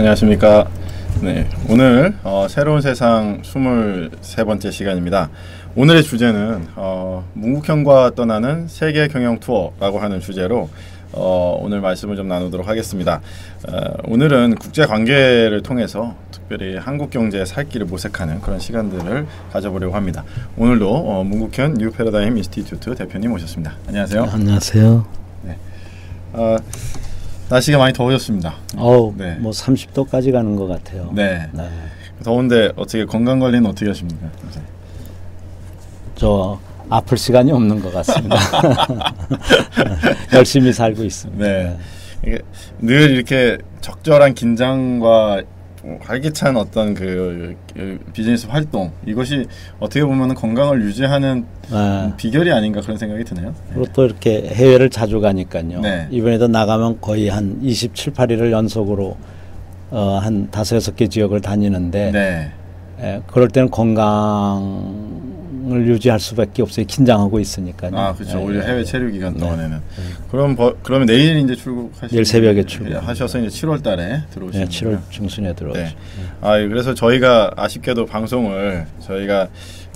안녕하십니까. 네, 오늘 새로운 세상 23번째 시간입니다. 오늘의 주제는 문국현과 떠나는 세계 경영 투어라고 하는 주제로 오늘 말씀을 좀 나누도록 하겠습니다. 오늘은 국제 관계를 통해서 특별히 한국 경제의 살 길을 모색하는 그런 시간들을 가져보려고 합니다. 오늘도 문국현 뉴 패러다임 인스티튜트 대표님 오셨습니다. 안녕하세요. 안녕하세요. 네. 날씨가 많이 더워졌습니다. 네. 뭐 30도까지 가는 것 같아요. 네. 네. 더운데 어떻게 건강 관리는 어떻게 하십니까? 저 아플 시간이 없는 것 같습니다. 열심히 살고 있습니다. 네. 이게 늘 이렇게 적절한 긴장과 활기찬 어떤 그 비즈니스 활동, 이것이 어떻게 보면 건강을 유지하는 비결이 아닌가 그런 생각이 드네요. 그리고 또 이렇게 해외를 자주 가니까요. 네. 이번에도 나가면 거의 한 27, 8일을 연속으로 한 5, 6개 지역을 다니는데 네. 그럴 때는 건강을 유지할 수밖에 없어요. 긴장하고 있으니까요. 아, 그렇죠. 오히려 해외 체류 기간 동안에는. 그러면 내일 이제 출국하시죠? 내일 새벽에 출국하셔서 이제 7월 달에 들어오시는. 네, 7월 중순에 들어오죠. 네. 그래서 저희가 아쉽게도 방송을 저희가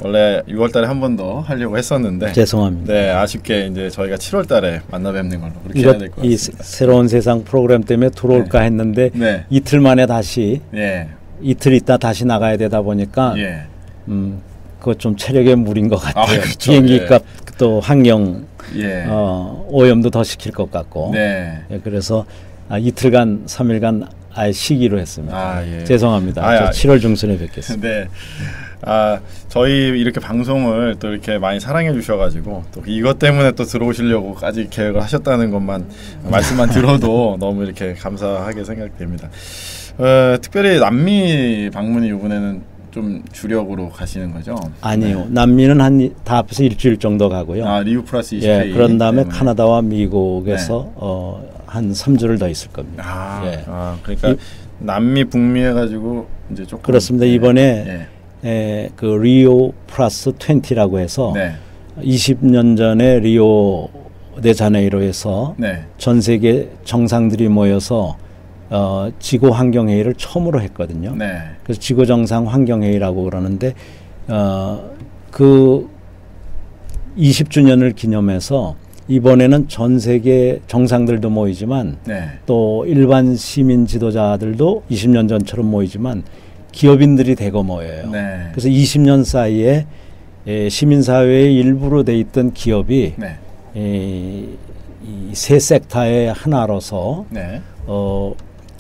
원래 6월 달에 한 번 더 하려고 했었는데 죄송합니다. 네, 아쉽게 이제 저희가 7월 달에 만나 뵙는 걸로 그렇게 해야 될 것 같습니다. 이 새로운 세상 프로그램 때문에 들어올까 했는데 이틀 만에 다시 이틀 있다 다시 나가야 되다 보니까 그거 좀 체력의 무리인 것 같아요. 그렇죠. 비행기 값 또 환경 오염도 더 시킬 것 같고 그래서 이틀간 3일간 아예 쉬기로 했습니다. 죄송합니다. 저 7월 중순에 뵙겠습니다. 네. 저희 이렇게 방송을 또 이렇게 많이 사랑해 주셔가지고 또 이것 때문에 또 들어오시려고까지 계획을 하셨다는 것만 말씀만 들어도 너무 이렇게 감사하게 생각됩니다. 특별히 남미 방문이 이번에는 좀 주력으로 가시는 거죠? 아니요. 남미는 다 합해서 일주일 정도 가고요. 리우 플러스 20K. 그런 다음에 카나다와 미국에서 한 3주를 더 있을 겁니다. 그러니까 남미, 북미 해가지고 이제 조금 그렇습니다. 이번에 그 리오 플러스 20라고 해서 20년 전에 리오 데자네이로에서 전 세계 정상들이 모여서 지구 환경 회의를 처음으로 했거든요. 그래서 지구 정상 환경 회의라고 그러는데 그 20주년을 기념해서 이번에는 전 세계 정상들도 모이지만 또 일반 시민 지도자들도 20년 전처럼 모이지만 기업인들이 대거 모여요. 그래서 20년 사이에 시민사회의 일부로 돼 있던 기업이 이 세 섹터의 하나로서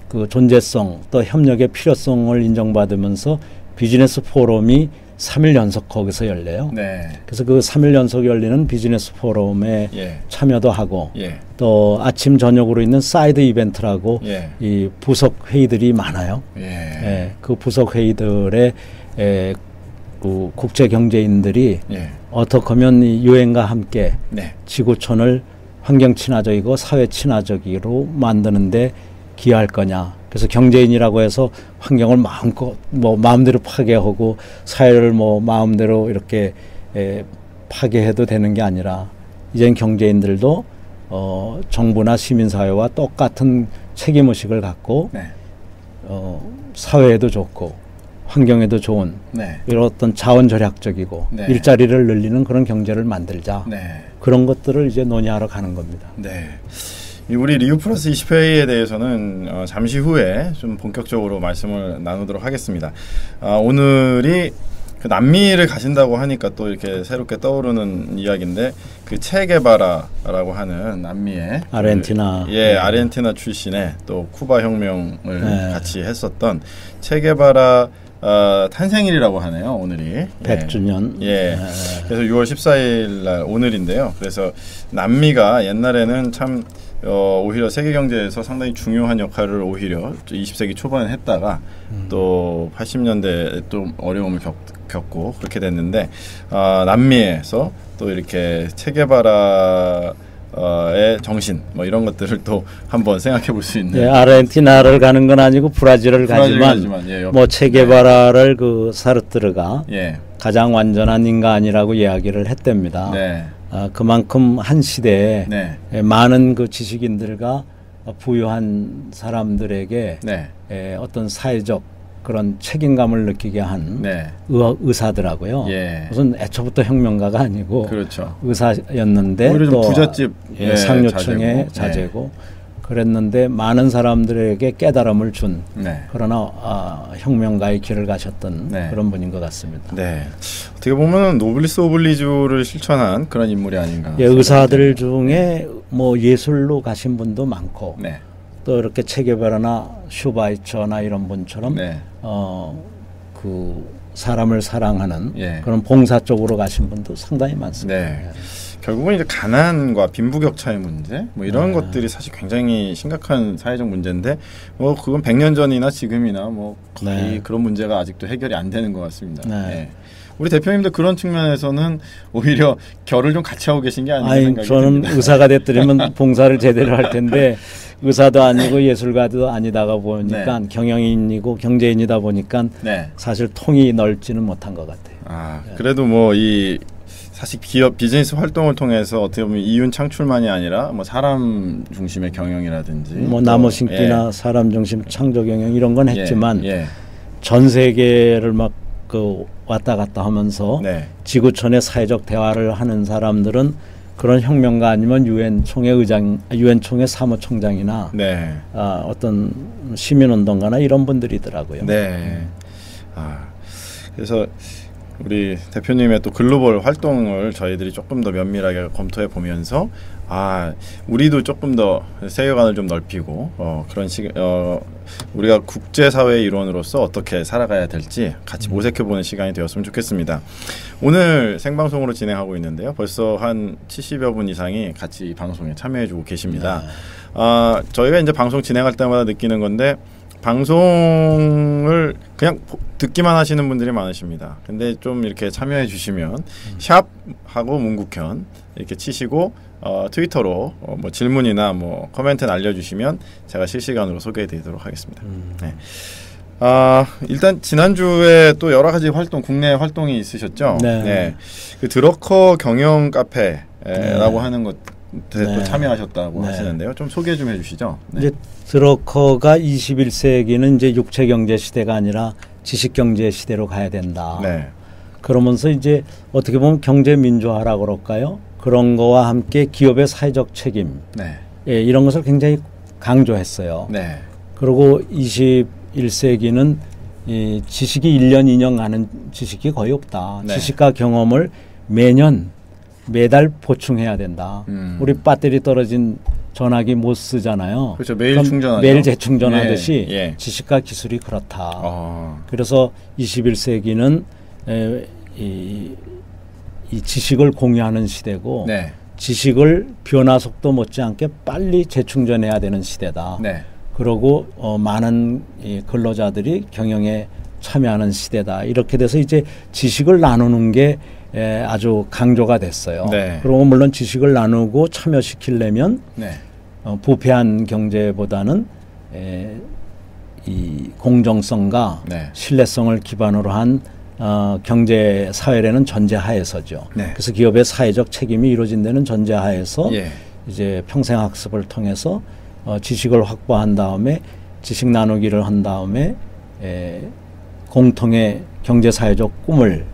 그 존재성 또 협력의 필요성을 인정받으면서 비즈니스 포럼이 3일 연속 거기서 열려요. 그래서 그 3일 연속 열리는 비즈니스 포럼에 참여도 하고 또 아침 저녁으로 있는 사이드 이벤트라고 이 부석 회의들이 많아요. 그 부석 회의들에 그 국제 경제인들이 어떻게 하면 이 유엔과 함께 지구촌을 환경 친화적이고 사회 친화적으로 만드는데 기여할 거냐. 그래서 경제인이라고 해서 환경을 마음대로 파괴하고 사회를 마음대로 이렇게 파괴해도 되는 게 아니라 이젠 경제인들도 정부나 시민사회와 똑같은 책임의식을 갖고 사회에도 좋고 환경에도 좋은 이런 어떤 자원절약적이고 일자리를 늘리는 그런 경제를 만들자. 그런 것들을 이제 논의하러 가는 겁니다. 우리 리우 플러스 20회에 대해서는 잠시 후에 좀 본격적으로 말씀을 나누도록 하겠습니다. 오늘이 그 남미를 가신다고 하니까 또 이렇게 새롭게 떠오르는 이야기인데 그 체게바라라고 하는 남미의 아르헨티나 아르헨티나 출신의 또 쿠바 혁명을 같이 했었던 체게바라 탄생일이라고 하네요. 오늘이 100주년. 그래서 6월 14일 날 오늘인데요. 그래서 남미가 옛날에는 참 오히려 세계 경제에서 상당히 중요한 역할을 오히려 20세기 초반에 했다가 또 80년대에 또 어려움을 겪고 그렇게 됐는데 남미에서 또 이렇게 체게바라의 정신 이런 것들을 또 한번 생각해 볼 수 있는. 아르헨티나를 가는 건 아니고 브라질을 가지만 체게바라를 그 사르트르가 가장 완전한 인간이라고 이야기를 했답니다. 그만큼 한 시대에 많은 그 지식인들과 부유한 사람들에게 어떤 사회적 그런 책임감을 느끼게 한 의사더라고요. 무슨 애초부터 혁명가가 아니고 그렇죠. 의사였는데 또 부잣집 상류층의 자제고 그랬는데 많은 사람들에게 깨달음을 준 그러나 혁명가의 길을 가셨던 그런 분인 것 같습니다. 네. 어떻게 보면 노블리스 오블리주를 실천한 그런 인물이 아닌가. 의사들 중에 뭐 예술로 가신 분도 많고 또 이렇게 체게바라나 슈바이처나 이런 분처럼 그 사람을 사랑하는 그런 봉사 쪽으로 가신 분도 상당히 많습니다. 결국은 이제 가난과 빈부격차의 문제 뭐 이런 것들이 사실 굉장히 심각한 사회적 문제인데 뭐 그건 100년 전이나 지금이나 뭐 거의 그런 문제가 아직도 해결이 안 되는 것 같습니다. 우리 대표님도 그런 측면에서는 오히려 결을 좀 같이 하고 계신 게 아닌가 생각이 저는 듭니다. 의사가 됐더니면 봉사를 제대로 할 텐데 의사도 아니고 예술가도 아니다가 보니까 경영인이고 경제인이다 보니까 사실 통이 넓지는 못한 것 같아요. 그래도 뭐 이 사실 기업 비즈니스 활동을 통해서 어떻게 보면 이윤 창출만이 아니라 뭐 사람 중심의 경영이라든지 뭐 나무 심기나 사람 중심 창조 경영 이런 건 했지만 전 세계를 막 그 왔다 갔다 하면서 지구촌의 사회적 대화를 하는 사람들은 그런 혁명가 아니면 유엔 총회 사무총장이나 어떤 시민운동가나 이런 분들이더라고요. 그래서 우리 대표님의 또 글로벌 활동을 저희들이 조금 더 면밀하게 검토해 보면서 우리도 조금 더 세계관을 좀 넓히고 그런 우리가 국제사회의 일원으로서 어떻게 살아가야 될지 같이 모색해보는 시간이 되었으면 좋겠습니다. 오늘 생방송으로 진행하고 있는데요. 벌써 한 70여 분 이상이 같이 방송에 참여해주고 계십니다. 저희가 이제 방송 진행할 때마다 느끼는 건데 방송을 그냥 듣기만 하시는 분들이 많으십니다. 근데 좀 이렇게 참여해 주시면 샵하고 문국현 이렇게 치시고 트위터로 뭐 질문이나 뭐 코멘트 날려주시면 제가 실시간으로 소개해드리도록 하겠습니다. 일단 지난주에 또 여러 가지 국내 활동이 있으셨죠? 그 드러커 경영 카페라고 하는 것 또 참여하셨다고 하시는데요. 좀 소개 좀 해주시죠. 이제 드러커가 21세기는 이제 육체 경제 시대가 아니라 지식 경제 시대로 가야 된다. 그러면서 이제 어떻게 보면 경제 민주화라고 그럴까요? 그런 거와 함께 기업의 사회적 책임 이런 것을 굉장히 강조했어요. 그리고 21세기는 이 지식이 1년 2년 가는 지식이 거의 없다. 지식과 경험을 매달 보충해야 된다. 우리 배터리 떨어진 전화기 못 쓰잖아요. 그렇죠. 매일 충전하죠. 매일 재충전하듯이 지식과 기술이 그렇다. 그래서 21세기는 이 지식을 공유하는 시대고 지식을 변화 속도 못지않게 빨리 재충전해야 되는 시대다. 그리고 많은 이 근로자들이 경영에 참여하는 시대다. 이렇게 돼서 이제 지식을 나누는 게 아주 강조가 됐어요. 그리고 물론 지식을 나누고 참여시키려면 부패한 경제보다는 이 공정성과 신뢰성을 기반으로 한 경제 사회라는 전제하에서죠. 그래서 기업의 사회적 책임이 이루어진다는 전제하에서 이제 평생학습을 통해서 지식을 확보한 다음에 지식 나누기를 한 다음에 공통의 경제사회적 꿈을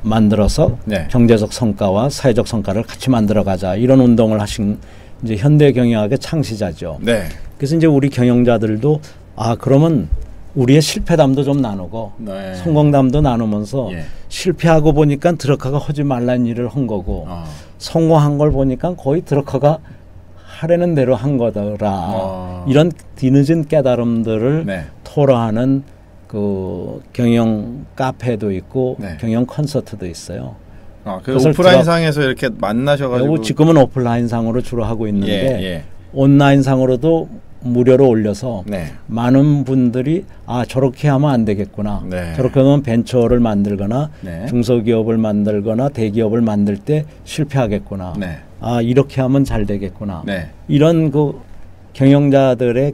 만들어서 경제적 성과와 사회적 성과를 같이 만들어가자 이런 운동을 하신 이제 현대 경영학의 창시자죠. 그래서 이제 우리 경영자들도 그러면 우리의 실패담도 좀 나누고 성공담도 나누면서 실패하고 보니까 드러커가 하지 말라는 일을 한 거고 성공한 걸 보니까 거의 드러커가 하려는 대로 한 거더라. 이런 뒤늦은 깨달음들을 토로하는 그 경영 카페도 있고 경영 콘서트도 있어요. 그래서 오프라인상에서 이렇게 만나셔가지고 지금은 오프라인상으로 주로 하고 있는데 온라인상으로도 무료로 올려서 많은 분들이 저렇게 하면 안 되겠구나. 저렇게 하면 벤처를 만들거나 중소기업을 만들거나 대기업을 만들 때 실패하겠구나. 이렇게 하면 잘 되겠구나. 이런 그 경영자들의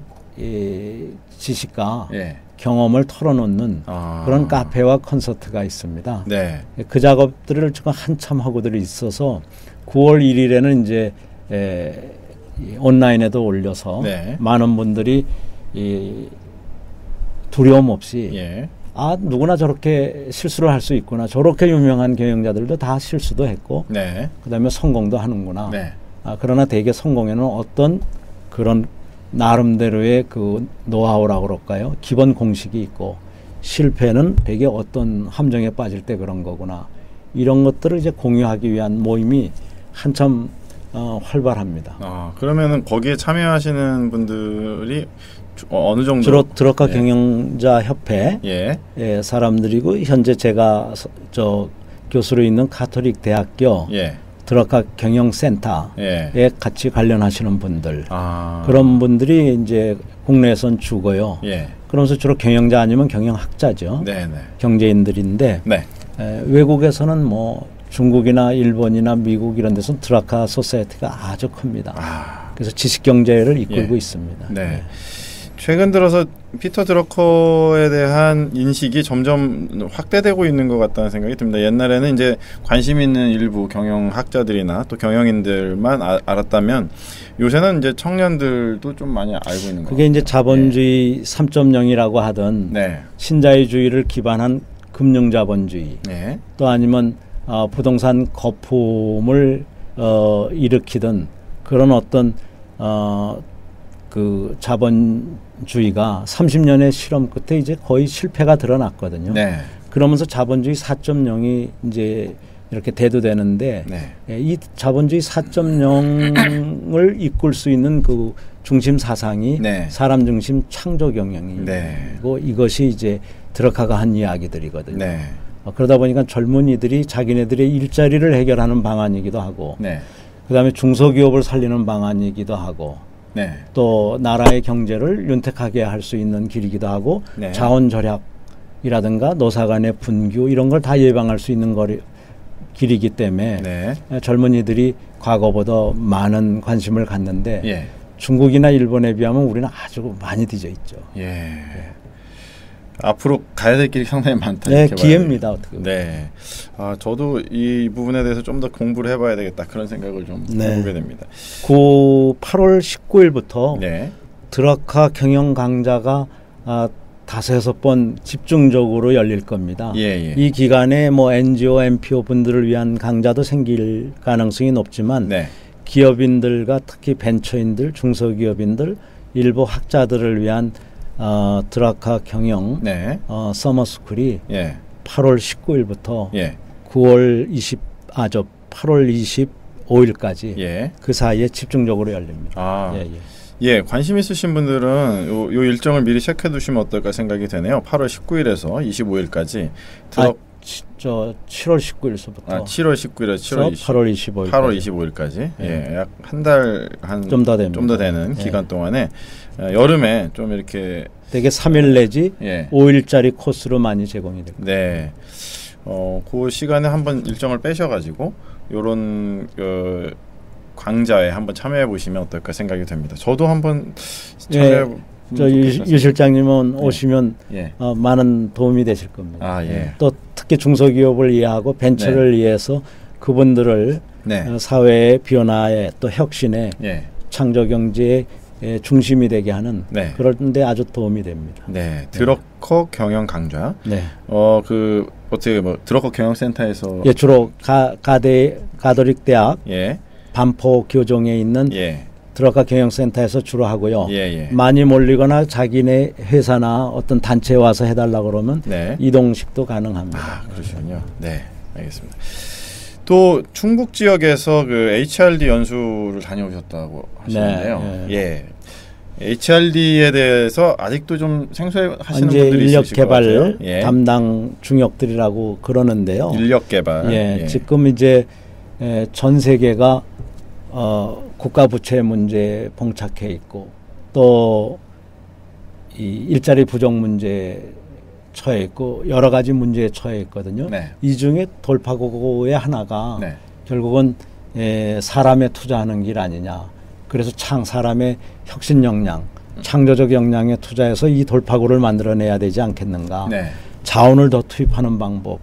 지식과 경험을 털어놓는 그런 카페와 콘서트가 있습니다. 그 작업들을 지금 한참 하고들 있어서 9월 1일에는 이제 온라인에도 올려서 네. 많은 분들이 두려움 없이 예. 누구나 저렇게 실수를 할 수 있구나. 저렇게 유명한 경영자들도 다 실수도 했고 네. 그다음에 성공도 하는구나. 네. 그러나 대개 성공에는 어떤 그런 나름대로의 그 노하우라고 그럴까요? 기본 공식이 있고 실패는 대개 어떤 함정에 빠질 때 그런 거구나. 이런 것들을 이제 공유하기 위한 모임이 한참 활발합니다. 그러면은 거기에 참여하시는 분들이 어느 정도? 주로 드럭카 경영자 협회 사람들이고 현재 제가 교수로 있는 카톨릭 대학교 드럭카 경영센터에 같이 관련하시는 분들 그런 분들이 이제 국내에선 주고요. 그러면서 주로 경영자 아니면 경영학자죠. 경제인들인데 외국에서는 뭐 중국이나 일본이나 미국 이런 데서는 드럭카 소사이어티가 아주 큽니다. 그래서 지식경제를 이끌고 있습니다. 네. 최근 들어서 피터 드러커에 대한 인식이 점점 확대되고 있는 것 같다는 생각이 듭니다. 옛날에는 이제 관심 있는 일부 경영학자들이나 또 경영인들만 알았다면 요새는 이제 청년들도 좀 많이 알고 있는 것 같아요. 그게 이제 자본주의 3.0이라고 하던 신자유주의를 기반한 금융자본주의 또 아니면 부동산 거품을 일으키던 그런 어떤 그 자본주의가 30년의 실험 끝에 이제 거의 실패가 드러났거든요. 그러면서 자본주의 4.0이 이제 이렇게 대두되는데 이 자본주의 4.0을 이끌 수 있는 그 중심 사상이 사람 중심 창조 경영이고 이것이 이제 드러카가 한 이야기들이거든요. 그러다 보니까 젊은이들이 자기네들의 일자리를 해결하는 방안이기도 하고 그다음에 중소기업을 살리는 방안이기도 하고 또 나라의 경제를 윤택하게 할 수 있는 길이기도 하고 자원 절약이라든가 노사 간의 분규 이런 걸 다 예방할 수 있는 길이기 때문에 젊은이들이 과거보다 많은 관심을 갖는데 중국이나 일본에 비하면 우리는 아주 많이 뒤져 있죠. 앞으로 가야 될 길이 상당히 많다. 기회입니다. 어떻게 보면. 저도 이 부분에 대해서 좀 더 공부를 해봐야 되겠다 그런 생각을 좀 해보게 됩니다. 8월 19일부터 드러카 경영 강좌가 5-6번 집중적으로 열릴 겁니다. 이 기간에 뭐 NGO, NPO 분들을 위한 강좌도 생길 가능성이 높지만 기업인들과 특히 벤처인들, 중소기업인들, 일부 학자들을 위한 드러카 경영 서머스쿨이 8월 19일부터 8월 25일까지 그 사이에 집중적으로 열립니다. 관심 있으신 분들은 요 일정을 미리 체크해 두시면 어떨까 생각이 되네요. 8월 19일에서 25일까지 7월 19일서부터 7월 19일에서 8월 25일까지 약 한 달 좀 더 되는 기간 동안에 여름에 좀 이렇게 되게 3일 내지 5일짜리 코스로 많이 제공이 됩니다. 그 시간에 한번 일정을 빼셔가지고 요런 강좌에 한번 참여해 보시면 어떨까 생각이 됩니다. 저도 한번 유 실장님은 오시면 많은 도움이 되실 겁니다. 또 특히 중소기업을 이해하고 벤처를 이해해서 그분들을 사회의 변화에 또 혁신에 창조경제의 중심이 되게 하는 그런 데 아주 도움이 됩니다. 드러커 경영 강좌. 어떻게 뭐 드러커 경영센터에서 주로 가톨릭 대학 반포 교정에 있는 드러카 경영센터에서 주로 하고요. 많이 몰리거나 자기네 회사나 어떤 단체에 와서 해달라고 그러면 이동식도 가능합니다. 그러시군요. 알겠습니다. 또 충북 지역에서 그 HRD 연수를 다녀오셨다고 하시는데요. HRD에 대해서 아직도 좀 생소하시는 분들이 있으실 것 같아요. 인력 개발 담당 중역들이라고 그러는데요. 인력 개발. 지금 이제 전 세계가 국가 부채 문제에 봉착해 있고 또 이 일자리 부족 문제에 처해 있고 여러 가지 문제에 처해 있거든요. 이 중에 돌파구의 하나가 결국은 사람에 투자하는 길 아니냐. 그래서 사람의 혁신 역량, 창조적 역량에 투자해서 이 돌파구를 만들어내야 되지 않겠는가. 자원을 더 투입하는 방법,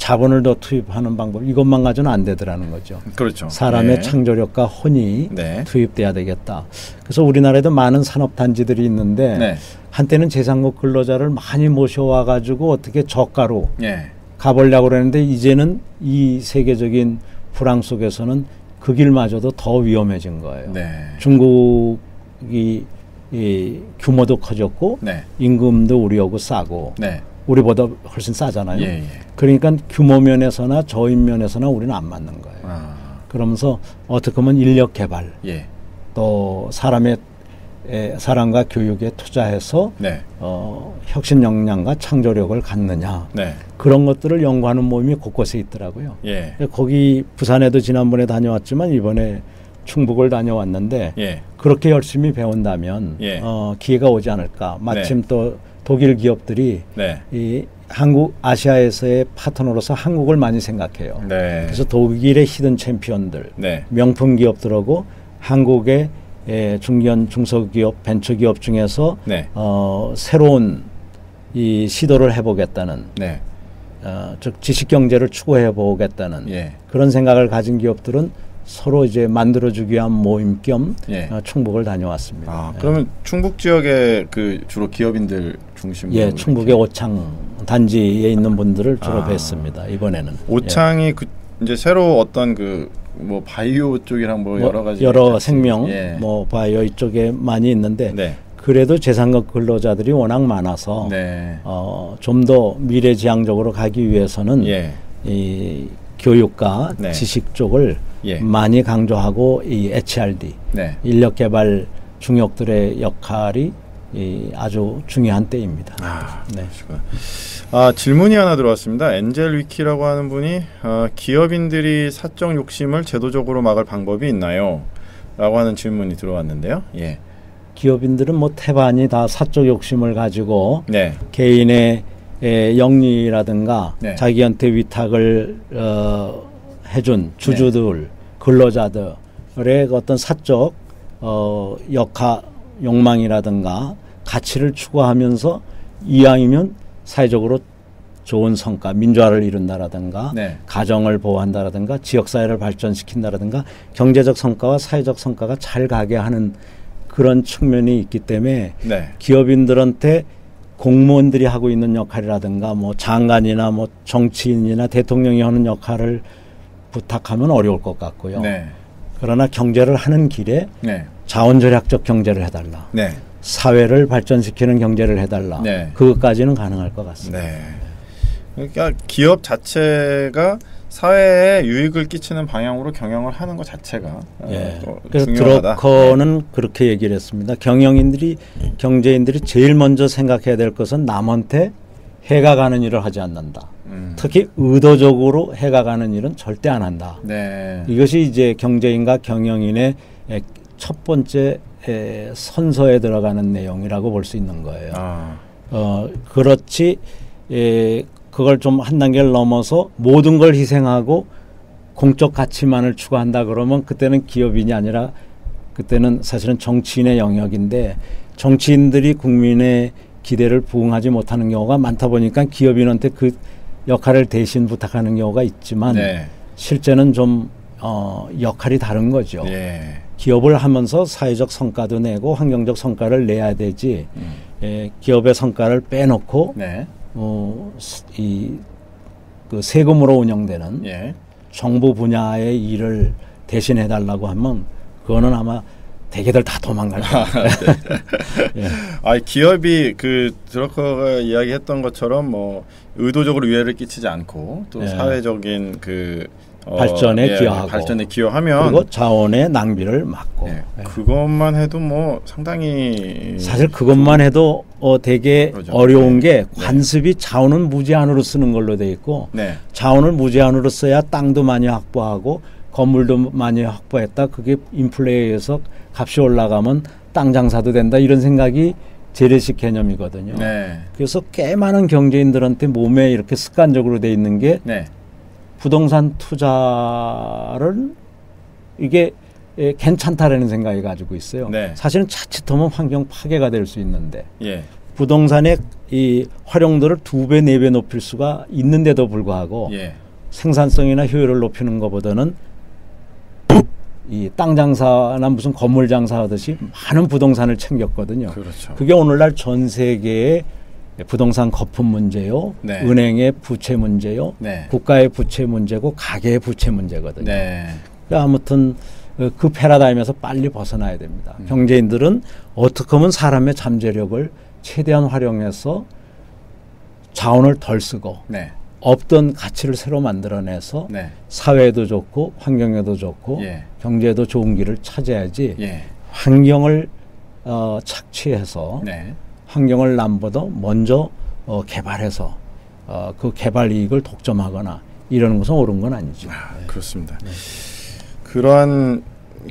자본을 더 투입하는 방법 이것만 가지고는 안 되더라는 거죠. 그렇죠. 사람의 네. 창조력과 혼이 네. 투입돼야 되겠다. 그래서 우리나라에도 많은 산업 단지들이 있는데 네. 한때는 제3국 근로자를 많이 모셔와 가지고 어떻게 저가로 네. 가보려고 그랬는데 이제는 이 세계적인 불황 속에서는 그 길마저도 더 위험해진 거예요. 네. 중국이 이 규모도 커졌고 네. 임금도 우리하고 싸고 네. 우리보다 훨씬 싸잖아요. 예, 예. 그러니까 규모 면에서나 저임 면에서나 우리는 안 맞는 거예요. 그러면서 어떻게 보면 인력 개발 예. 또 사람과 교육에 투자해서 네. 혁신 역량과 창조력을 갖느냐 네. 그런 것들을 연구하는 모임이 곳곳에 있더라고요. 예. 거기 부산에도 지난번에 다녀왔지만 이번에 충북을 다녀왔는데 예. 그렇게 열심히 배운다면 예. 기회가 오지 않을까. 마침 네. 또 독일 기업들이 네. 이 한국 아시아에서의 파트너로서 한국을 많이 생각해요. 네. 그래서 독일의 히든 챔피언들, 네. 명품 기업들하고 한국의 중견 중소기업, 벤처기업 중에서 네. 새로운 이 시도를 해보겠다는, 네. 즉 지식 경제를 추구해 보겠다는 예. 그런 생각을 가진 기업들은 서로 이제 만들어주기 위한 모임 겸 예. 충북을 다녀왔습니다. 그러면 충북 지역의 그 주로 기업인들 중심으로 예, 충북의 오창 단지에 있는 분들을 주로 뵀습니다. 이번에는 오창이 그 이제 새로 어떤 그 뭐 바이오 쪽이랑 뭐 여러 가지 여러 생명 예. 뭐 바이오 이쪽에 많이 있는데 네. 그래도 제3국 근로자들이 워낙 많아서 네. 좀 더 미래지향적으로 가기 위해서는 예. 이 교육과 네. 지식 쪽을 예. 많이 강조하고 이 HRD 네. 인력개발 중역들의 역할이 아주 중요한 때입니다. 네. 질문이 하나 들어왔습니다. 엔젤 위키라고 하는 분이 기업인들이 사적 욕심을 제도적으로 막을 방법이 있나요? 라고 하는 질문이 들어왔는데요. 예. 기업인들은 뭐 태반이 다 사적 욕심을 가지고 네. 개인의 영리라든가 네. 자기한테 위탁을 해준 주주들, 네. 근로자들의 어떤 사적 욕망이라든가 가치를 추구하면서 이왕이면 사회적으로 좋은 성과, 민주화를 이룬다라든가 네. 가정을 보호한다라든가 지역사회를 발전시킨다라든가 경제적 성과와 사회적 성과가 잘 가게 하는 그런 측면이 있기 때문에 네. 기업인들한테 공무원들이 하고 있는 역할이라든가 뭐 장관이나 뭐 정치인이나 대통령이 하는 역할을 부탁하면 어려울 것 같고요. 네. 그러나 경제를 하는 길에 네. 자원절약적 경제를 해달라. 네. 사회를 발전시키는 경제를 해달라. 네. 그것까지는 가능할 것 같습니다. 네. 그러니까 기업 자체가 사회에 유익을 끼치는 방향으로 경영을 하는 것 자체가 예. 그래서 중요하다. 드러커는 네. 그렇게 얘기를 했습니다. 경영인들이 경제인들이 제일 먼저 생각해야 될 것은 남한테 해가 가는 일을 하지 않는다. 특히 의도적으로 해가 가는 일은 절대 안 한다. 네. 이것이 이제 경제인과 경영인의 첫 번째 선서에 들어가는 내용이라고 볼 수 있는 거예요. 그렇지. 그걸 좀 한 단계를 넘어서 모든 걸 희생하고 공적 가치만을 추구한다 그러면 그때는 기업인이 아니라 그때는 사실은 정치인의 영역인데 정치인들이 국민의 기대를 부응하지 못하는 경우가 많다 보니까 기업인한테 그 역할을 대신 부탁하는 경우가 있지만 네. 실제는 좀 역할이 다른 거죠. 네. 기업을 하면서 사회적 성과도 내고 환경적 성과를 내야 되지 기업의 성과를 빼놓고 네. 그 세금으로 운영되는 예. 정부 분야의 일을 대신해달라고 하면 그거는 아마 대개들 다 도망갈 거예요. 예. 기업이 그 드러커가 이야기했던 것처럼 뭐 의도적으로 위해를 끼치지 않고 또 사회적인 그 발전에 기여하고 발전에 기여하면 그리고 자원의 낭비를 막고 그것만 해도 뭐 상당히 사실 그것만 해도 되게 그렇죠. 어려운 게 관습이 자원은 무제한으로 쓰는 걸로 돼 있고 자원을 무제한으로 써야 땅도 많이 확보하고 건물도 많이 확보했다. 그게 인플레에 의해서 값이 올라가면 땅 장사도 된다. 이런 생각이 재래식 개념이거든요. 그래서 꽤 많은 경제인들한테 몸에 이렇게 습관적으로 돼 있는 게 부동산 투자를 이게 괜찮다라는 생각이 가지고 있어요. 사실은 자칫하면 환경 파괴가 될 수 있는데 부동산의 이 활용도를 2배, 4배 높일 수가 있는데도 불구하고 생산성이나 효율을 높이는 것보다는 이 땅 장사나 무슨 건물 장사하듯이 많은 부동산을 챙겼거든요. 그렇죠. 그게 오늘날 전 세계의 부동산 거품 문제요, 네. 은행의 부채 문제요, 네. 국가의 부채 문제고 가계의 부채 문제거든요. 네. 그러니까 아무튼 그 패러다임에서 빨리 벗어나야 됩니다. 경제인들은 어떻게 하면 사람의 잠재력을 최대한 활용해서 자원을 덜 쓰고 네. 없던 가치를 새로 만들어내서 네. 사회에도 좋고 환경에도 좋고 예. 경제에도 좋은 길을 찾아야지 예. 환경을 착취해서 네. 환경을 남보다 먼저 개발해서 그 개발 이익을 독점하거나 이러는 것은 옳은 건 아니죠. 그렇습니다. 네. 그러한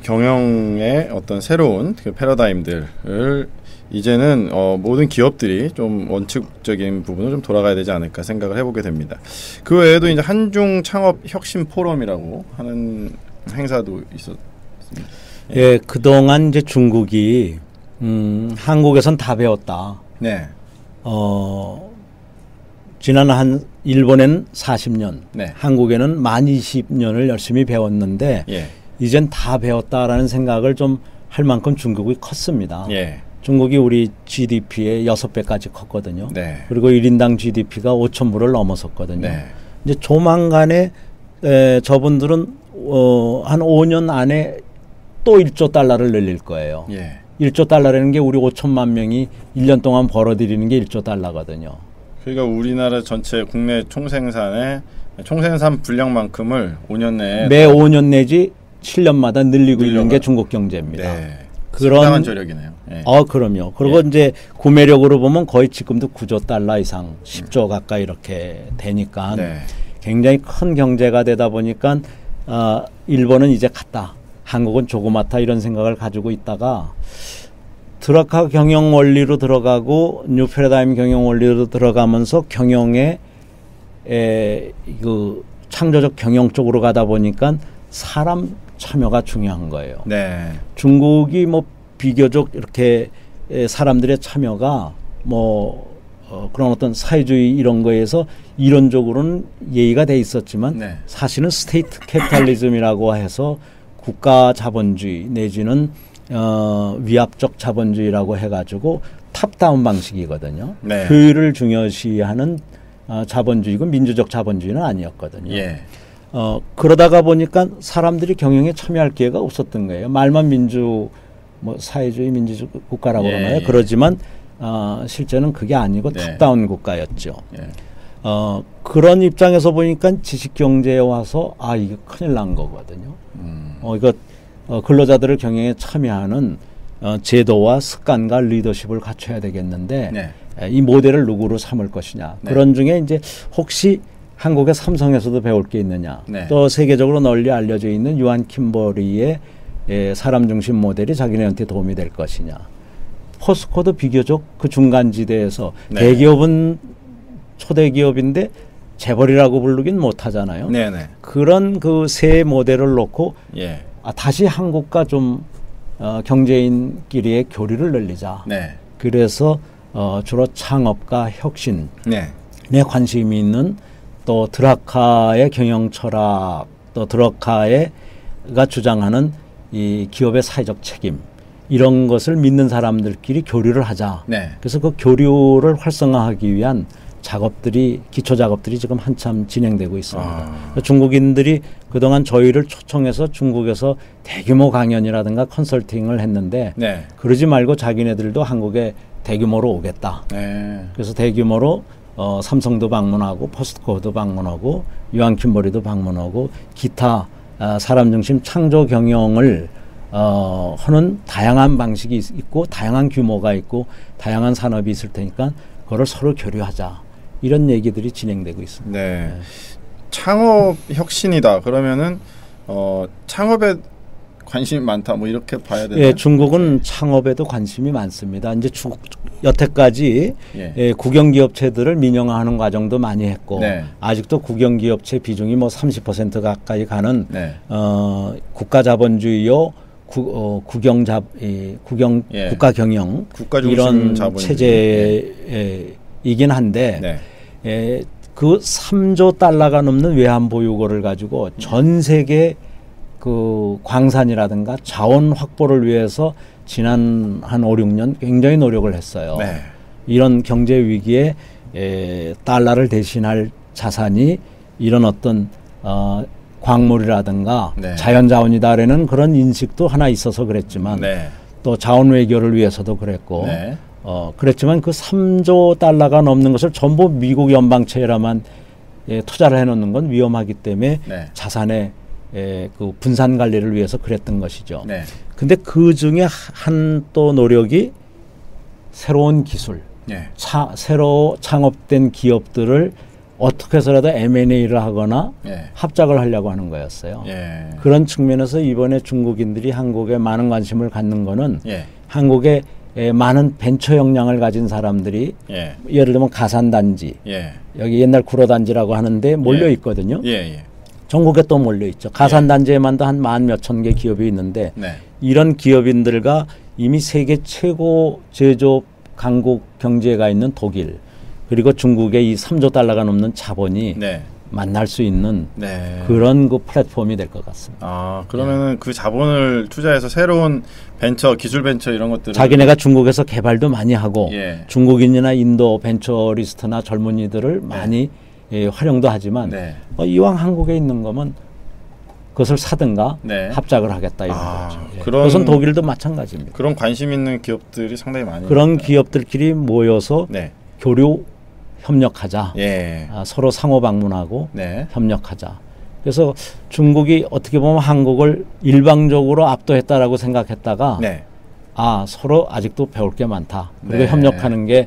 경영의 어떤 새로운 그 패러다임들을 이제는 모든 기업들이 좀 원칙적인 부분을 좀 돌아가야 되지 않을까 생각을 해보게 됩니다. 그 외에도 이제 한중 창업 혁신 포럼이라고 하는 행사도 있었습니다. 예, 그동안 이제 중국이 한국에선 다 배웠다. 네. 지난 일본엔 40년, 네. 한국에는 만 20년을 열심히 배웠는데 예. 이젠 다 배웠다라는 생각을 좀 할 만큼 중국이 컸습니다. 예. 중국이 우리 GDP의 6배까지 컸거든요. 네. 그리고 1인당 GDP가 5,000불을 넘었었거든요. 네. 이제 조만간에 저분들은 한 5년 안에 또 1조 달러를 늘릴 거예요. 예. 1조 달러라는 게 우리 5천만 명이 1년 동안 벌어들이는 게 1조 달러거든요. 그러니까 우리나라 전체 국내 총생산 분량만큼을 5년 내에 매 5년 내지 7년마다 늘리고 있는 게 중국 경제입니다. 네. 상당한 저력이네요. 네. 그럼요. 그리고 이제 구매력으로 보면 거의 지금도 9조 달러 이상 10조 가까이 이렇게 되니까 네. 굉장히 큰 경제가 되다 보니까 일본은 이제 갔다. 한국은 조그맣다 이런 생각을 가지고 있다가 드라카 경영 원리로 들어가고 뉴 패러다임 경영 원리로 들어가면서 경영의 그 창조적 경영 쪽으로 가다 보니까 사람 참여가 중요한 거예요. 네. 중국이 뭐 비교적 이렇게 사람들의 참여가 그런 어떤 사회주의 이런 거에서 이론적으로는 예의가 돼 있었지만 네. 사실은 스테이트 캐피탈리즘이라고 해서 국가 자본주의 내지는 위압적 자본주의라고 해가지고 탑다운 방식이거든요. 네. 효율을 중요시하는 자본주의고 민주적 자본주의는 아니었거든요. 예. 그러다가 보니까 사람들이 경영에 참여할 기회가 없었던 거예요. 말만 사회주의 민주주의 국가라고 그러나요? 그러지만 실제는 그게 아니고 네. 탑다운 국가였죠. 예. 그런 입장에서 보니까 지식경제에 와서 이게 큰일 난 거거든요. 이거 근로자들을 경영에 참여하는 제도와 습관과 리더십을 갖춰야 되겠는데 네. 이 모델을 누구로 삼을 것이냐. 네. 그런 중에 이제 혹시 한국의 삼성에서도 배울 게 있느냐. 네. 또 세계적으로 널리 알려져 있는 유한 킴버리의 사람 중심 모델이 자기네한테 도움이 될 것이냐. 포스코도 비교적 그 중간지대에서 네. 대기업은 초대 기업인데 재벌이라고 부르긴 못하잖아요. 네네. 그런 그 세 모델을 놓고 예. 다시 한국과 좀 경제인끼리의 교류를 늘리자. 네. 그래서 주로 창업과 혁신에 네. 관심이 있는 또 드라카의 경영 철학, 또 드라카가 주장하는 이 기업의 사회적 책임 이런 것을 믿는 사람들끼리 교류를 하자. 네. 그래서 그 교류를 활성화하기 위한 기초 작업들이 지금 한참 진행되고 있습니다. 중국인들이 그동안 저희를 초청해서 중국에서 대규모 강연이라든가 컨설팅을 했는데 네. 그러지 말고 자기네들도 한국에 대규모로 오겠다. 네. 그래서 대규모로 삼성도 방문하고 포스코도 방문하고 유한 킴버리도 방문하고 기타 사람 중심 창조 경영을 하는 다양한 방식이 있고 다양한 규모가 있고 다양한 산업이 있을 테니까 그걸 서로 교류하자. 이런 얘기들이 진행되고 있습니다. 네. 창업 혁신이다. 그러면은 창업에 관심이 많다. 뭐 이렇게 봐야 되나요? 예, 중국은 창업에도 관심이 많습니다. 이제 여태까지 국영기업체들을 민영화하는 과정도 많이 했고 네. 아직도 국영기업체 비중이 30% 가까이 가는 네. 국가자본주의요 국가 경영 국가 이런 자본주의. 체제이긴 한데 네. 그 3조 달러가 넘는 외환 보유고를 가지고 전 세계 그 광산이라든가 자원 확보를 위해서 지난 한 5, 6년 굉장히 노력을 했어요. 네. 이런 경제 위기에 달러를 대신할 자산이 이런 어떤 광물이라든가 네. 자연자원이다라는 그런 인식도 하나 있어서 그랬지만 네. 또 자원 외교를 위해서도 그랬고 네. 그랬지만 그 3조 달러가 넘는 것을 전부 미국 연방채라만 투자를 해놓는 건 위험하기 때문에 네. 자산의 그 분산 관리를 위해서 그랬던 것이죠. 네. 근데 그 중에 한 또 노력이 새로운 기술, 네. 새로 창업된 기업들을 어떻게 해서라도 M&A를 하거나 예. 합작을 하려고 하는 거였어요. 예. 그런 측면에서 이번에 중국인들이 한국에 많은 관심을 갖는 거는 예. 한국에 많은 벤처 역량을 가진 사람들이 예. 예를 들면 가산단지, 예. 여기 옛날 구로단지라고 하는데 몰려 있거든요. 예. 전국에 또 몰려 있죠. 가산단지에만도 한 10,000몇 개 기업이 있는데 네. 이런 기업인들과 이미 세계 최고 제조업 강국 경제가 있는 독일 그리고 중국의 이 3조 달러가 넘는 자본이 네. 만날 수 있는 네. 그런 그 플랫폼이 될 것 같습니다. 아, 그러면은 네. 그 자본을 투자해서 새로운 벤처, 기술 벤처 이런 것들을 자기네가 중국에서 개발도 많이 하고 예. 중국인이나 인도 벤처리스트나 젊은이들을 네. 많이 활용도 하지만 네. 이왕 한국에 있는 거면 그것을 사든가 네. 합작을 하겠다 이런 거죠. 예. 그것은 독일도 마찬가지입니다. 그런 관심 있는 기업들이 상당히 많이 그런 있습니다. 기업들끼리 모여서 네. 교류 협력하자. 예. 서로 상호 방문하고 네. 협력하자. 그래서 중국이 어떻게 보면 한국을 일방적으로 압도했다라고 생각했다가 네. 서로 아직도 배울 게 많다. 그리고 네. 협력하는 게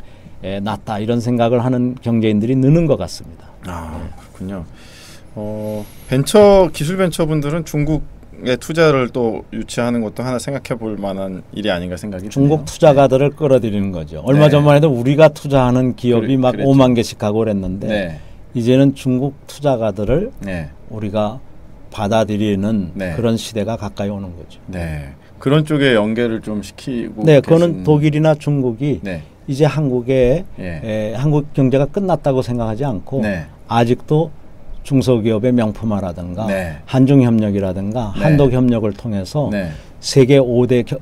낫다. 이런 생각을 하는 경제인들이 느는 것 같습니다. 그렇군요. 벤처 기술 벤처 분들은 중국의 투자를 또 유치하는 것도 하나 생각해 볼 만한 일이 아닌가 생각이 중국 드네요. 투자가들을 네. 끌어들이는 거죠. 얼마 네. 전만 해도 우리가 투자하는 기업이 막 그랬죠. 5만 개씩 가고 그랬는데 네. 이제는 중국 투자가들을 네. 우리가 받아들이는 네. 그런 시대가 가까이 오는 거죠. 네. 그런 쪽에 연계를 좀 시키고 네, 그거는 독일이나 중국이 네. 이제 한국에 한국 경제가 끝났다고 생각하지 않고 네. 아직도 중소기업의 명품화라든가 네. 한중협력이라든가 네. 한독협력을 통해서 네. 세계 5대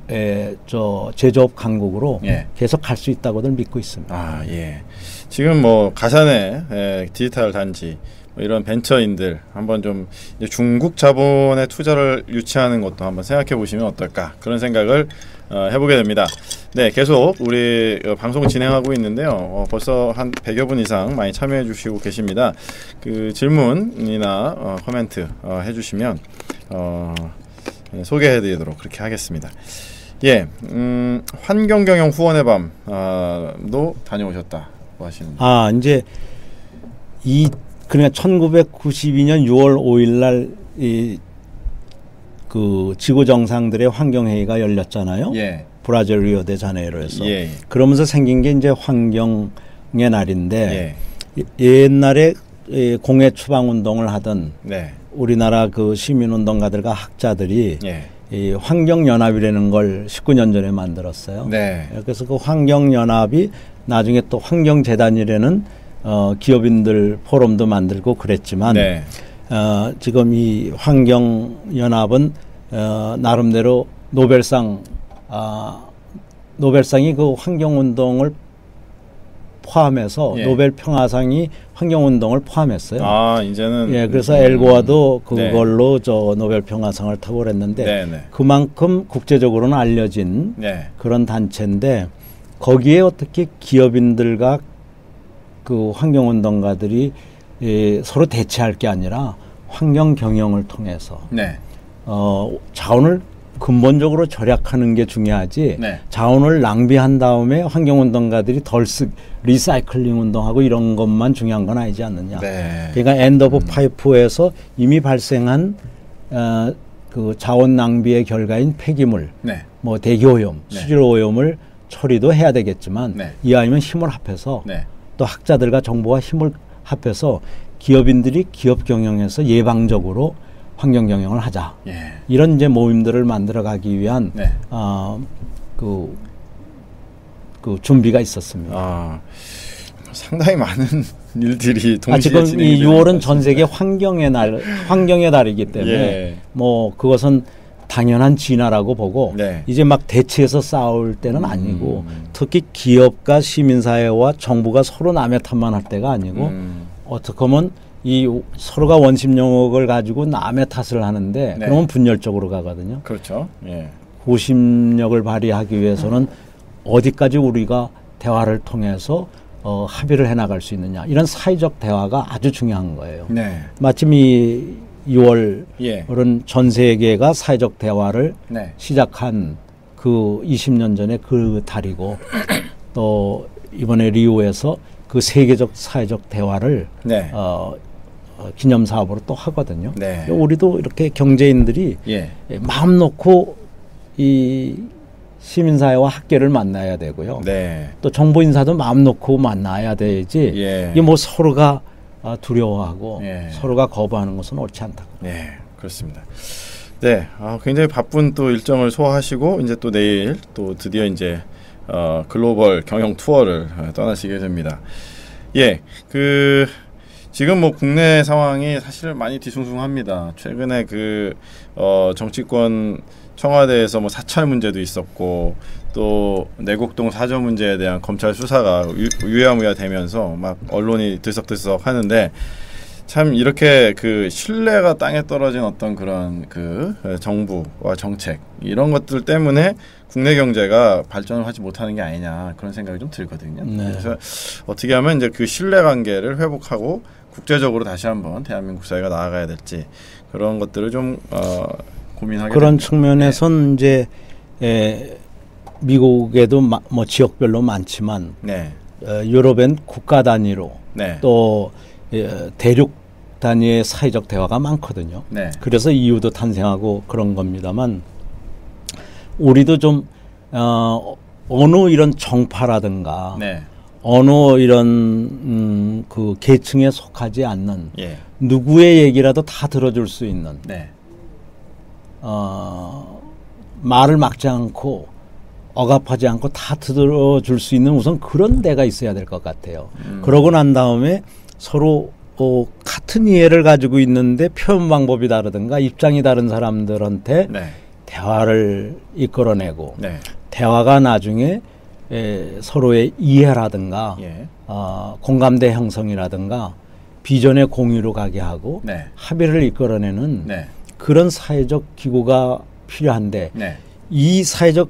제조업 강국으로 계속 갈 수 있다고들 믿고 있습니다. 예. 지금 뭐 가산의 디지털 단지 이런 벤처인들 한번 좀 중국 자본의 투자를 유치하는 것도 한번 생각해 보시면 어떨까 그런 생각을 해보게 됩니다. 네, 계속 우리 방송 진행하고 있는데요. 벌써 한 100여 분 이상 많이 참여해 주시고 계십니다. 그 질문이나 코멘트 해주시면 소개해 드리도록 그렇게 하겠습니다. 예, 환경경영 후원의 밤도 다녀오셨다고 하시는데 이제 그러니까 1992년 6월 5일 날 그 지구 정상들의 환경 회의가 열렸잖아요. 예. 브라질 리오데자네이루에서. 예. 그러면서 생긴 게 이제 환경의 날인데 옛날에 공해 추방 운동을 하던 네. 우리나라 그 시민 운동가들과 학자들이 이 환경 연합이라는 걸 19년 전에 만들었어요. 네. 그래서 그 환경 연합이 나중에 또 환경 재단이라는 기업인들 포럼도 만들고 그랬지만 네. 지금 이 환경연합은 나름대로 노벨상이 그 환경운동을 포함해서 노벨 평화상이 환경운동을 포함했어요. 이제는 그래서 엘고아도 그걸로 노벨 평화상을 타고 그랬는데 그만큼 국제적으로는 알려진 그런 단체인데 거기에 어떻게 기업인들과 그 환경운동가들이 서로 대체할 게 아니라 환경 경영을 통해서 자원을 근본적으로 절약하는 게 중요하지 자원을 낭비한 다음에 환경운동가들이 리사이클링 운동하고 이런 것만 중요한 건 아니지 않느냐. 그러니까 엔드 오브 파이프에서 이미 발생한 그 자원 낭비의 결과인 폐기물, 뭐 대기오염, 수질오염을 처리도 해야 되겠지만 이 아니면 힘을 합해서 또 학자들과 정부와 힘을 합해서 기업인들이 기업 경영에서 예방적으로 환경 경영을 하자. 이런 이제 모임들을 만들어가기 위한 그 준비가 있었습니다. 상당히 많은 일들이 동시에 지금 이 6월은 전 세계 환경의 달이기 때문에 예. 뭐 그것은 당연한 진화라고 보고 네. 이제 막 대치해서 싸울 때는 아니고 특히 기업과 시민사회와 정부가 서로 남의 탓만 할 때가 아니고 어떻게 보면 이 서로가 원심 영역을 가지고 남의 탓을 하는데 네. 그러면 분열적으로 가거든요. 그렇죠. 예. 구심력을 발휘하기 위해서는 어디까지 우리가 대화를 통해서 합의를 해나갈 수 있느냐 이런 사회적 대화가 아주 중요한 거예요. 네. 마침 이 6월은 예. 전 세계가 사회적 대화를 네. 시작한 그 20년 전에 그 달이고 또 이번에 리우에서 그 세계적 사회적 대화를 네. 기념 사업으로 또 하거든요. 네. 우리도 이렇게 경제인들이 예. 마음 놓고 이 시민사회와 학계를 만나야 되고요. 네. 또 정부 인사도 마음 놓고 만나야 되지. 예. 이게 뭐 서로가 두려워하고 예. 서로가 거부하는 것은 옳지 않다고. 네, 그렇습니다. 네, 굉장히 바쁜 또 일정을 소화하시고 이제 또 내일 또 드디어 이제 글로벌 경영 투어를 떠나시게 됩니다. 예, 지금 뭐 국내 상황이 사실 많이 뒤숭숭합니다. 최근에 정치권 청와대에서 뭐 사찰 문제도 있었고 또 내곡동 사저 문제에 대한 검찰 수사가 유야무야 되면서 막 언론이 들썩들썩 하는데 참 이렇게 신뢰가 땅에 떨어진 어떤 그런 정부와 정책 이런 것들 때문에 국내 경제가 발전을 하지 못하는 게 아니냐 그런 생각이 좀 들거든요. 네. 그래서 어떻게 하면 이제 그 신뢰 관계를 회복하고 국제적으로 다시 한번 대한민국 사회가 나아가야 될지 그런 것들을 좀 고민하게 그런 됩니다. 측면에선 이제 미국에도 뭐 지역별로 많지만 네. 유럽엔 국가 단위로 네. 또 대륙 단위의 사회적 대화가 많거든요. 네. 그래서 EU도 탄생하고 그런 겁니다만 우리도 좀 어느 이런 정파라든가 네. 어느 이런 그 계층에 속하지 않는 예. 누구의 얘기라도 다 들어줄 수 있는 네. 말을 막지 않고 억압하지 않고 다 들어줄 수 있는 우선 그런 데가 있어야 될 것 같아요. 그러고 난 다음에 서로 같은 이해를 가지고 있는데 표현 방법이 다르든가 입장이 다른 사람들한테 네. 대화를 이끌어내고 네. 대화가 나중에 서로의 이해라든가 예. 공감대 형성이라든가 비전의 공유로 가게 하고 네. 합의를 이끌어내는 네. 그런 사회적 기구가 필요한데 네. 이 사회적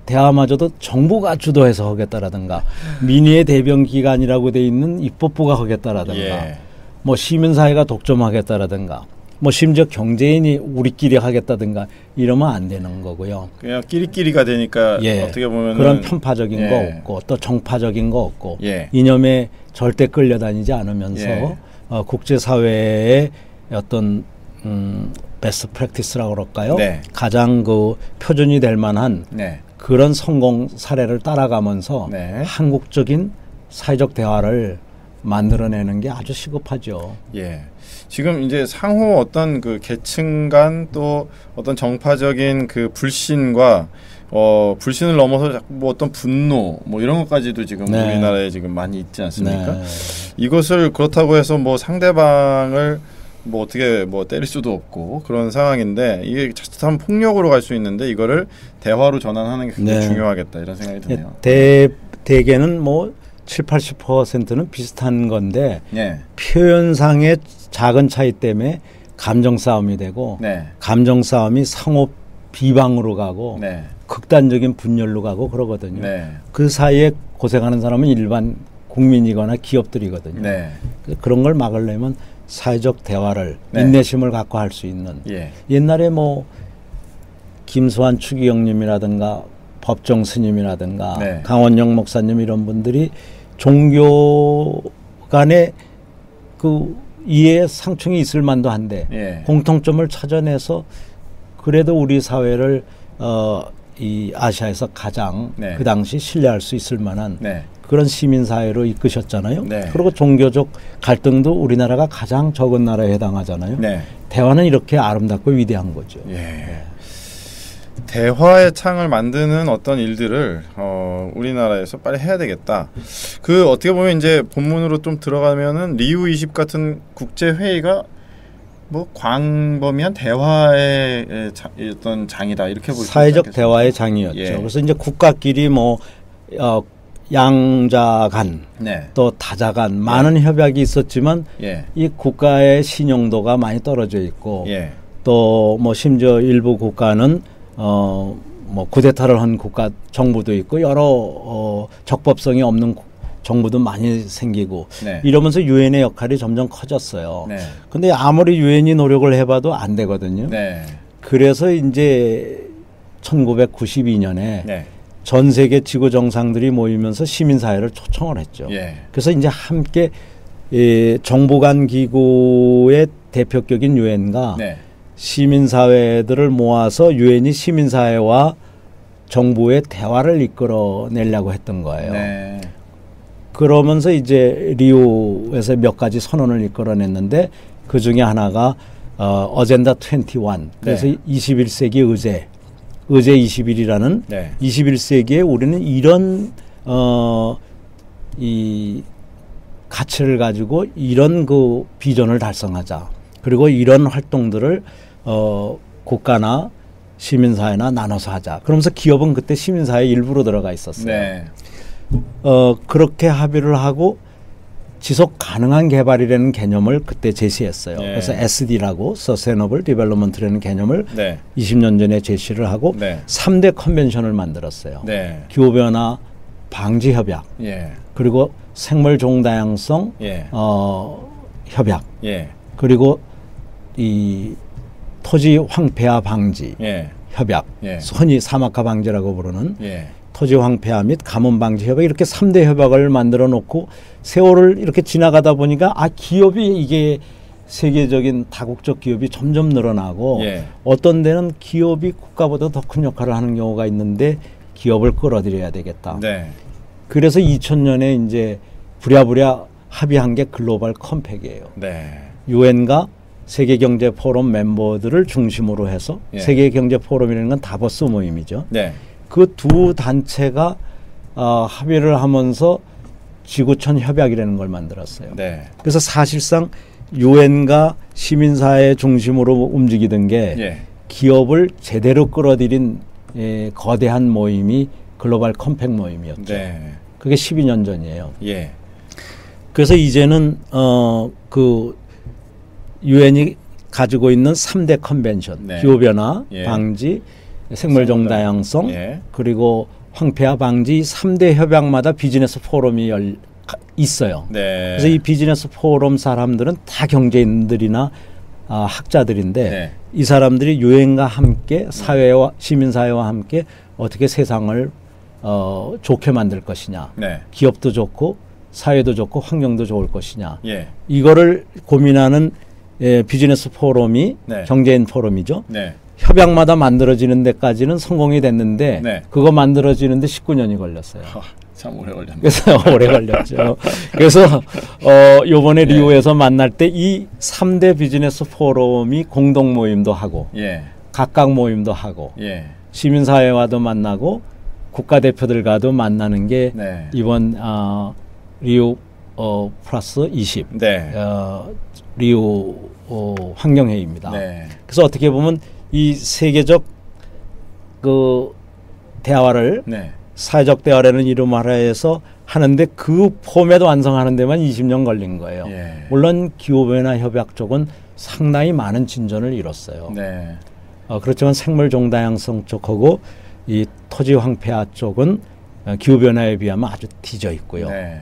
대화마저도 정부가 주도해서 하겠다라든가 민의의 대변 기관이라고 돼 있는 입법부가 하겠다라든가 예. 뭐 시민사회가 독점하겠다라든가 뭐 심지어 경제인이 우리끼리 하겠다든가 이러면 안 되는 거고요. 그냥 끼리끼리가 되니까 예. 어떻게 보면 그런 편파적인 예. 거 없고 또 정파적인 거 없고 예. 이념에 절대 끌려다니지 않으면서 예. 국제사회의 어떤 베스트 프랙티스라고 그럴까요? 네. 가장 표준이 될 만한 네. 그런 성공 사례를 따라가면서 네. 한국적인 사회적 대화를 만들어내는 게 아주 시급하죠. 예. 지금 이제 상호 어떤 계층 간 또 어떤 정파적인 불신과 불신을 넘어서 자꾸 뭐 어떤 분노 뭐 이런 것까지도 지금 네. 우리나라에 지금 많이 있지 않습니까? 네. 이것을 그렇다고 해서 뭐 상대방을 뭐 어떻게 뭐 때릴 수도 없고 그런 상황인데 이게 자칫하면 폭력으로 갈 수 있는데 이거를 대화로 전환하는 게 굉장히 네. 중요하겠다 이런 생각이 드네요. 대개는 뭐 70-80%는 비슷한 건데 네. 표현상의 작은 차이 때문에 감정 싸움이 되고 네. 감정 싸움이 상호 비방으로 가고 네. 극단적인 분열로 가고 그러거든요. 네. 그 사이에 고생하는 사람은 일반 국민이거나 기업들이거든요. 네. 그런 걸 막으려면 사회적 대화를 네. 인내심을 갖고 할 수 있는 예. 옛날에 뭐 김수환 추기경님이라든가 법정 스님이라든가 네. 강원영 목사님 이런 분들이 종교 간의 이해의 상충이 있을 만도 한데 예. 공통점을 찾아내서 그래도 우리 사회를 이 아시아에서 가장 네. 그 당시 신뢰할 수 있을 만한 네. 그런 시민사회로 이끄셨잖아요. 네. 그리고 종교적 갈등도 우리나라가 가장 적은 나라에 해당하잖아요. 네. 대화는 이렇게 아름답고 위대한 거죠. 예. 네. 대화의 창을 만드는 어떤 일들을 우리나라에서 빨리 해야 되겠다. 그 어떻게 보면 이제 본문으로 좀 들어가면은 리우 20 같은 국제 회의가 뭐 광범위한 대화의 어떤 장이다 이렇게 볼 수 있겠습니다. 사회적 대화의 장이었죠. 예. 그래서 이제 국가끼리 뭐 양자 간, 네. 또 다자 간 많은 예. 협약이 있었지만 예. 이 국가의 신용도가 많이 떨어져 있고 예. 또 뭐 심지어 일부 국가는 뭐 쿠데타를 한 국가 정부도 있고 여러 적법성이 없는 정부도 많이 생기고 네. 이러면서 유엔의 역할이 점점 커졌어요. 그런데 네. 아무리 유엔이 노력을 해봐도 안 되거든요. 네. 그래서 이제 1992년에 네. 전 세계 지구 정상들이 모이면서 시민사회를 초청을 했죠. 예. 그래서 이제 함께 정부 간 기구의 대표격인 유엔과 네. 시민사회들을 모아서 유엔이 시민사회와 정부의 대화를 이끌어내려고 했던 거예요. 네. 그러면서 이제 리우에서 몇 가지 선언을 이끌어냈는데 그 중에 하나가 어젠다 21. 그래서 네. 21세기 의제 21이라는 네. 21세기에 우리는 이런 이 가치를 가지고 이런 그 비전을 달성하자. 그리고 이런 활동들을 국가나 시민사회나 나눠서 하자. 그러면서 기업은 그때 시민사회 일부로 들어가 있었어요. 네. 그렇게 합의를 하고 지속 가능한 개발이라는 개념을 그때 제시했어요. 네. 그래서 SD라고 Sustainable Development라는 개념을 네. 20년 전에 제시를 하고 네. 3대 컨벤션을 만들었어요. 네. 기후변화 방지 협약, 예. 그리고 생물 종다양성 예. 협약, 예. 그리고 이 토지 황폐화 방지 예. 협약, 예. 흔히 사막화 방지라고 부르는 예. 토지 황폐화 및 가뭄 방지 협약 이렇게 3대 협약을 만들어 놓고 세월을 이렇게 지나가다 보니까 기업이 이게 세계적인 다국적 기업이 점점 늘어나고 예. 어떤 데는 기업이 국가보다 더 큰 역할을 하는 경우가 있는데 기업을 끌어들여야 되겠다. 네. 그래서 2000년에 이제 부랴부랴 합의한 게 글로벌 컴팩이에요. 네. 유엔과 세계경제 포럼 멤버들을 중심으로 해서 예. 세계경제 포럼이라는 건 다보스 모임이죠. 네. 그 두 단체가 합의를 하면서 지구촌 협약이라는 걸 만들었어요. 네. 그래서 사실상 유엔과 시민사회 중심으로 움직이던 게 예. 기업을 제대로 끌어들인 거대한 모임이 글로벌 컴팩 모임이었죠. 네. 그게 12년 전이에요. 예. 그래서 이제는 그 유엔이 가지고 있는 3대 컨벤션, 네. 기후변화 예. 방지, 생물종다양성, 예. 그리고 황폐화 방지 3대 협약마다 비즈니스 포럼이 있어요. 네. 그래서 이 비즈니스 포럼 사람들은 다 경제인들이나 학자들인데 네. 이 사람들이 유엔과 함께 사회와 시민사회와 함께 어떻게 세상을 좋게 만들 것이냐. 네. 기업도 좋고 사회도 좋고 환경도 좋을 것이냐. 예. 이거를 고민하는 비즈니스 포럼이 네. 경제인 포럼이죠. 네. 협약마다 만들어지는 데까지는 성공이 됐는데 네. 그거 만들어지는데 19년이 걸렸어요. 참 오래 걸렸네요. 그래서 오래 걸렸죠. 그래서 요번에 네. 리우에서 만날 때 이 3대 비즈니스 포럼이 공동 모임도 하고 예. 각각 모임도 하고 예. 시민사회와도 만나고 국가대표들과도 만나는 게 네. 이번 리우 플러스 20 네. 리우 환경회의입니다. 네. 그래서 어떻게 보면 이 세계적 그 대화를 네. 사회적 대화라는 이름 아래에서 하는데 그 포맷 완성하는 데만 20년 걸린 거예요. 예. 물론 기후변화 협약 쪽은 상당히 많은 진전을 이뤘어요. 네. 그렇지만 생물종다양성 쪽하고 이 토지 황폐화 쪽은 기후변화에 비하면 아주 뒤져 있고요. 네.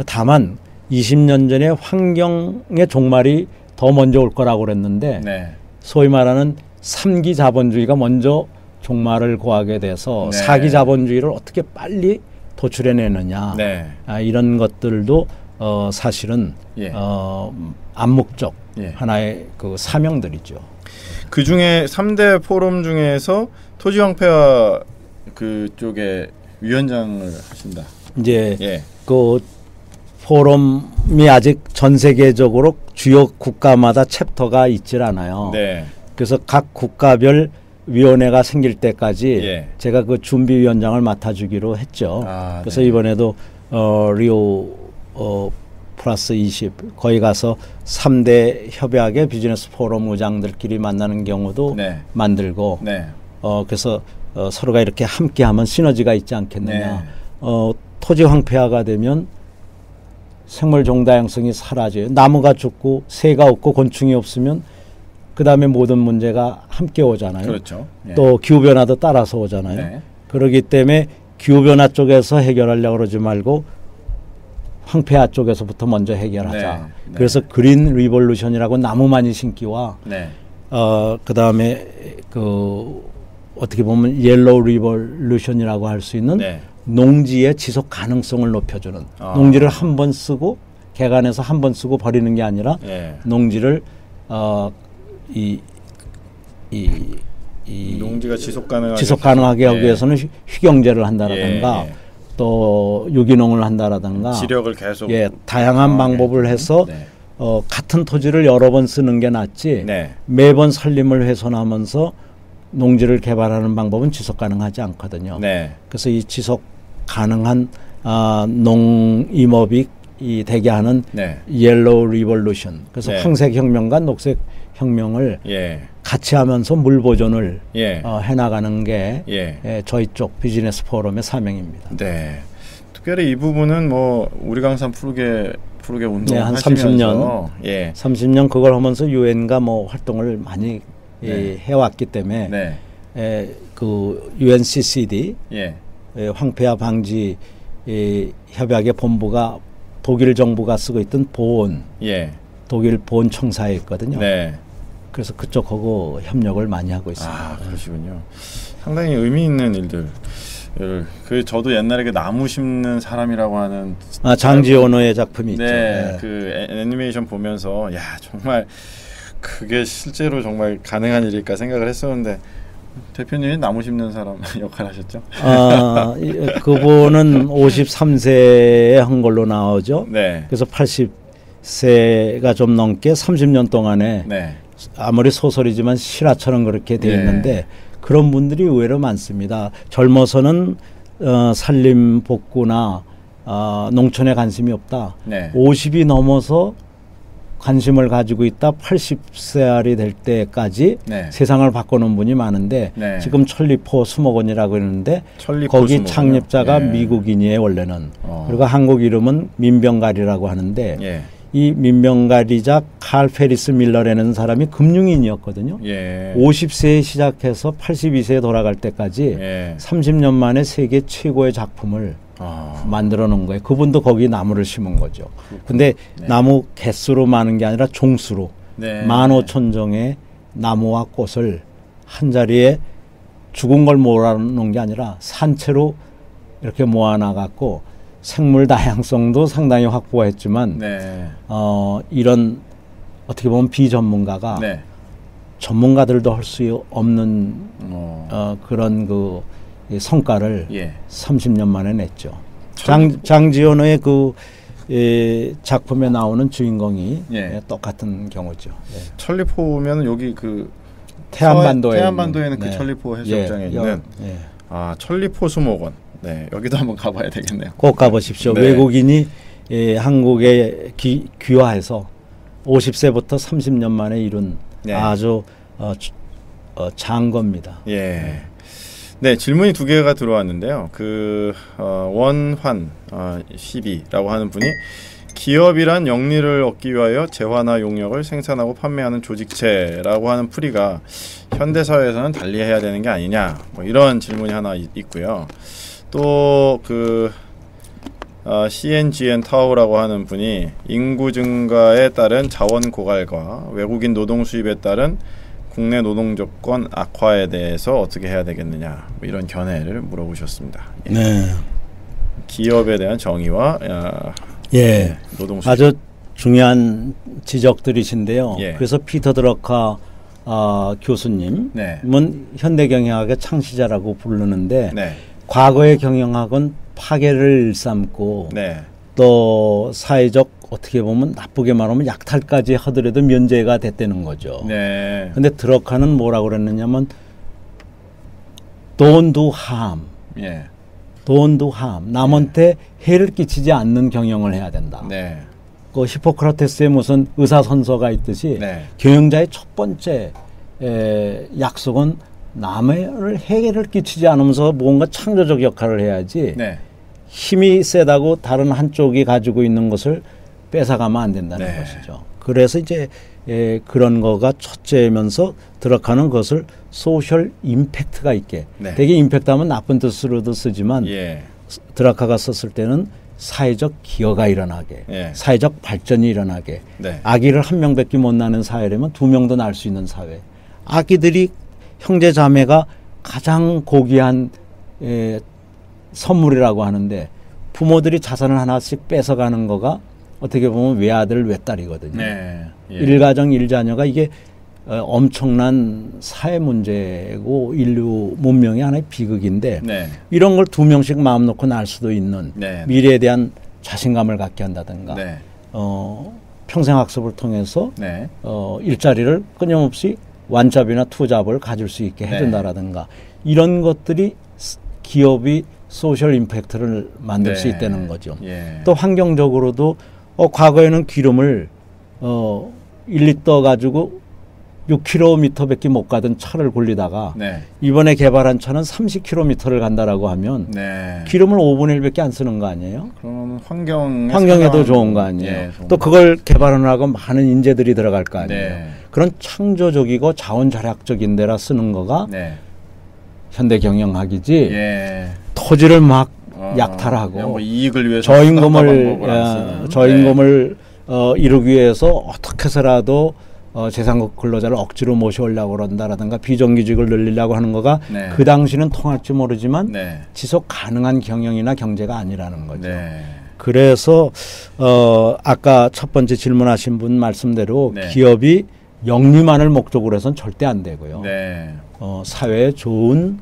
다만 20년 전에 환경의 종말이 더 먼저 올 거라고 그랬는데 네. 소위 말하는 3기 자본주의가 먼저 종말을 고하게 돼서 네. 4기 자본주의를 어떻게 빨리 도출해내느냐 네. 이런 것들도 사실은 예. 암묵적 예. 하나의 그 사명들이죠. 그 중에 3대 포럼 중에서 토지 황폐화 그쪽에 위원장을 하신다. 이제 예. 그 포럼이 아직 전 세계적으로 주요 국가마다 챕터가 있질 않아요. 네. 그래서 각 국가별 위원회가 생길 때까지 제가 그 준비위원장을 맡아주기로 했죠. 그래서 이번에도 리오 플러스 20 거기 가서 3대 협약의 비즈니스 포럼 의장들끼리 만나는 경우도 만들고 그래서 서로가 이렇게 함께하면 시너지가 있지 않겠느냐. 토지 황폐화가 되면 생물 종다양성이 사라져요. 나무가 죽고 새가 없고 곤충이 없으면 그 다음에 모든 문제가 함께 오잖아요. 그렇죠. 또 기후변화도 따라서 오잖아요. 그렇기 때문에 기후변화 쪽에서 해결하려고 그러지 말고 황폐화 쪽에서부터 먼저 해결하자. 그래서 그린 리볼루션이라고 나무 많이 심기와 그 다음에 그 어떻게 보면 옐로우 리볼루션이라고 할 수 있는 농지의 지속 가능성을 높여주는 농지를 한 번 쓰고 개간해서 한 번 쓰고 버리는 게 아니라 농지를 농지가 지속 가능하게 하기 위해서는 휴경제를 한다라든가 또 유기농을 한다라든가 지력을 계속 다양한 방법을 해서 같은 토지를 여러 번 쓰는 게 낫지 매번 산림을 훼손하면서 농지를 개발하는 방법은 지속 가능하지 않거든요. 그래서 이 지속 가능한 농임업이 되게 하는 옐로우 리볼루션. 그래서 황색 혁명과 녹색 혁명을 같이 하면서 물 보존을 해나가는 게 저희 쪽 비즈니스 포럼의 사명입니다. 특별히 이 부분은 뭐 우리 강산 푸르게 운동 한 30년 30년 그걸 하면서 유엔과 뭐 활동을 많이 해왔기 때문에 그 UNCCD 황폐화 방지 협약의 본부가 독일 정부가 쓰고 있던 보온 독일 보온 청사에 있거든요. 그래서 그쪽하고 협력을 많이 하고 있습니다. 그러시군요. 상당히 의미 있는 일들. 그 저도 옛날에 그 나무 심는 사람이라고 하는 장지오노의 작품이 있죠. 그 애니메이션 보면서 야 정말 그게 실제로 정말 가능한 일일까 생각을 했었는데 대표님이 나무 심는 사람 역할 하셨죠? 그분은 53세에 한 걸로 나오죠. 그래서 80세가 좀 넘게 30년 동안에 아무리 소설이지만 실화처럼 그렇게 돼 있는데 그런 분들이 의외로 많습니다. 젊어서는 산림 복구나 농촌에 관심이 없다. 50이 넘어서 관심을 가지고 있다. 80세알이 될 때까지 세상을 바꾸는 분이 많은데 지금 천리포 수목원이라고 그러는데 거기 수목원이요? 창립자가 미국인이에요 원래는. 그리고 한국 이름은 민병가리라고 하는데 이 민병가리자 칼 페리스 밀러라는 사람이 금융인이었거든요. 50세에 시작해서 82세에 돌아갈 때까지 30년 만에 세계 최고의 작품을 만들어 놓은 거예요. 그분도 거기 나무를 심은 거죠. 근데 나무 개수로 많은 게 아니라 종수로 15,000종의 나무와 꽃을 한 자리에 죽은 걸 모아놓은 게 아니라 산채로 이렇게 모아놔갖고 생물 다양성도 상당히 확보했지만 이런 어떻게 보면 비전문가가 전문가들도 할 수 없는 그런 그 성과를 30년 만에 냈죠. 장지연의 그 작품에 나오는 주인공이 똑같은 경우죠. 천리포면 여기 그 태안반도에는 그 천리포 해수욕장에 있는 천리포 수목원. 여기도 한번 가봐야 되겠네요. 꼭 가보십시오. 외국인이 한국에 귀화해서 50세부터 30년 만에 이룬 아주 장거입니다. 질문이 두 개가 들어왔는데요. 그 원환 12라고 하는 분이 기업이란 영리를 얻기 위하여 재화나 용역을 생산하고 판매하는 조직체라고 하는 풀이가 현대사회에서는 달리해야 되는 게 아니냐, 뭐 이런 질문이 하나 있고요. 또 그 CNGN 타오라고 하는 분이 인구 증가에 따른 자원 고갈과 외국인 노동 수입에 따른 국내 노동 조건 악화에 대해서 어떻게 해야 되겠느냐, 뭐 이런 견해를 물어보셨습니다. 기업에 대한 정의와 노동 수입. 아주 중요한 지적들이신데요. 그래서 피터 드러커 교수님은 현대경영학의 창시자라고 부르는데 과거의 경영학은 파괴를 일삼고 또 사회적 어떻게 보면 나쁘게 말하면 약탈까지 하더라도 면제가 됐다는 거죠. 근데 드러커는 뭐라고 그랬느냐면 don't do harm. 예. don't do harm. 남한테 해를 끼치지 않는 경영을 해야 된다. 네. 그 히포크라테스의 무슨 의사선서가 있듯이 네. 경영자의 첫 번째 약속은 남의 해를 끼치지 않으면서 뭔가 창조적 역할을 해야지 네. 힘이 세다고 다른 한쪽이 가지고 있는 것을 뺏어가면 안 된다는 네. 것이죠. 그래서 이제 그런 거가 첫째면서 들어가는 것을 소셜 임팩트가 있게 네. 되게 임팩트하면 나쁜 뜻으로도 쓰지만 예. 드라카가 썼을 때는 사회적 기여가 일어나게 예. 사회적 발전이 일어나게 네. 아기를 한 명밖에 못 낳는 사회라면 두 명도 낳을 수 있는 사회 아기들이 형제 자매가 가장 고귀한 선물이라고 하는데 부모들이 자산을 하나씩 뺏어가는 거가 어떻게 보면 외아들 외딸이거든요. 네. 예. 일가정 일자녀가 이게 엄청난 사회 문제고 인류 문명의 하나의 비극인데 네. 이런 걸 두 명씩 마음 놓고 낳을 수도 있는 네. 미래에 대한 자신감을 갖게 한다든가 네. 평생학습을 통해서 네. 일자리를 끊임없이 완잡이나 투잡을 가질 수 있게 해준다라든가 이런 것들이 기업이 소셜 임팩트를 만들 수 있다는 거죠. 예. 또 환경적으로도 과거에는 기름을 1리터 가지고 6km밖에 못 가던 차를 굴리다가 네. 이번에 개발한 차는 30km를 간다라고 하면 네. 기름을 5분의 1밖에 안 쓰는 거 아니에요? 그러면 환경에도 좋은 거 아니에요? 예, 또 그걸 개발하려고 많은 인재들이 들어갈 거 아니에요? 네. 그런 창조적이고 자원절약적인 데라 쓰는 거가 네. 현대 경영학이지 예. 토지를 막 약탈하고 뭐 이익을 위해서 저임금을 이루기 위해서 어떻게 해서라도 재상급 근로자를 억지로 모셔오려고 그런다라든가 비정규직을 늘리려고 하는 거가 네. 그 당시는 통할지 모르지만 네. 지속 가능한 경영이나 경제가 아니라는 거죠. 네. 그래서 아까 첫 번째 질문하신 분 말씀대로 네. 기업이 영리만을 목적으로 해서는 절대 안 되고요. 네. 사회에 좋은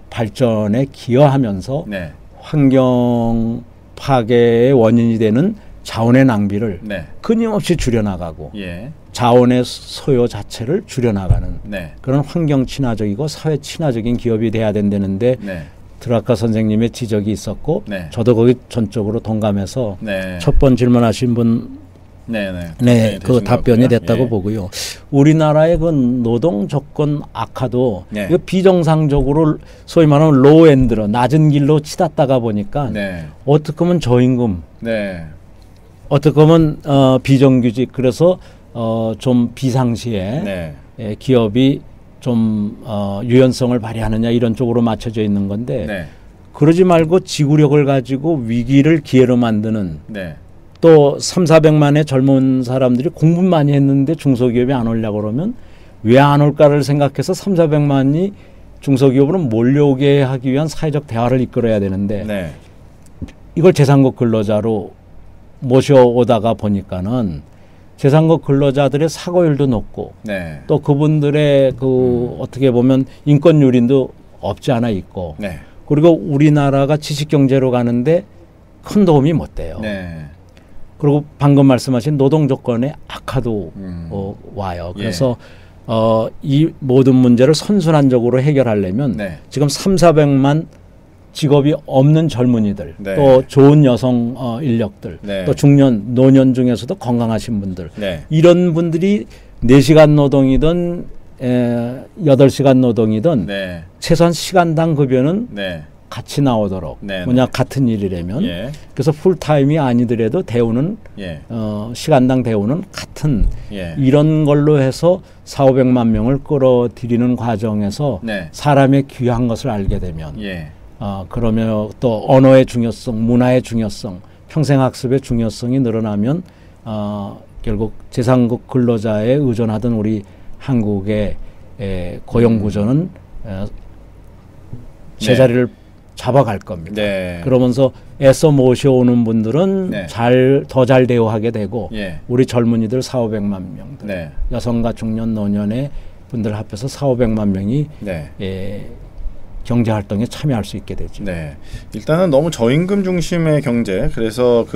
발전에 기여하면서 네. 환경 파괴의 원인이 되는 자원의 낭비를 네. 끊임없이 줄여나가고 예. 자원의 소요 자체를 줄여나가는 네. 그런 환경 친화적이고 사회 친화적인 기업이 돼야 된다는데 네. 드라카 선생님의 지적이 있었고 네. 저도 거기 전적으로 동감해서 네. 첫 번 질문하신 분 그 답변이 됐다고 보고요. 우리나라의 그 노동 조건 악화도 네. 이거 비정상적으로 소위 말하면 로우엔드로 낮은 길로 치닫다가 보니까 네. 어떻게 보면 저임금 네. 어떻게 보면 비정규직 그래서 좀 비상시에 네. 기업이 좀 유연성을 발휘하느냐 이런 쪽으로 맞춰져 있는 건데 네. 그러지 말고 지구력을 가지고 위기를 기회로 만드는 네. 또 3,400만의 젊은 사람들이 공부 많이 했는데 중소기업이 안 오려고 그러면 왜 안 올까를 생각해서 3,400만이 중소기업으로 몰려오게 하기 위한 사회적 대화를 이끌어야 되는데 네. 이걸 재상급 근로자로 모셔오다가 보니까는 재상급 근로자들의 사고율도 높고 네. 또 그분들의 어떻게 보면 인권 유린도 없지 않아 있고 네. 그리고 우리나라가 지식경제로 가는데 큰 도움이 못 돼요. 네. 그리고 방금 말씀하신 노동 조건의 악화도 와요. 그래서 이 모든 문제를 선순환적으로 해결하려면 네. 지금 3,400만 직업이 없는 젊은이들 네. 또 좋은 여성 인력들 네. 또 중년 노년 중에서도 건강하신 분들 네. 이런 분들이 4시간 노동이든 8시간 노동이든 네. 최소한 시간당 급여는 네. 같이 나오도록 네. 뭐냐 같은 일이라면 예. 그래서 풀타임이 아니더라도 대우는 예. 시간당 대우는 같은 예. 이런 걸로 해서 4,500만 명을 끌어들이는 과정에서 네. 사람의 귀한 것을 알게 되면 예. 그러면 또 언어의 중요성, 문화의 중요성, 평생학습의 중요성이 늘어나면 결국 재상급 근로자에 의존하던 우리 한국의 고용구조는 제자리를 잡아갈 겁니다. 네. 그러면서 애써 모셔오는 분들은 네. 더 잘 대우하게 되고 예. 우리 젊은이들 4,500만 명들 네. 여성과 중년 노년의 분들 합해서 4,500만 명이 네. 경제활동에 참여할 수 있게 되죠. 네. 일단은 너무 저임금 중심의 경제, 그래서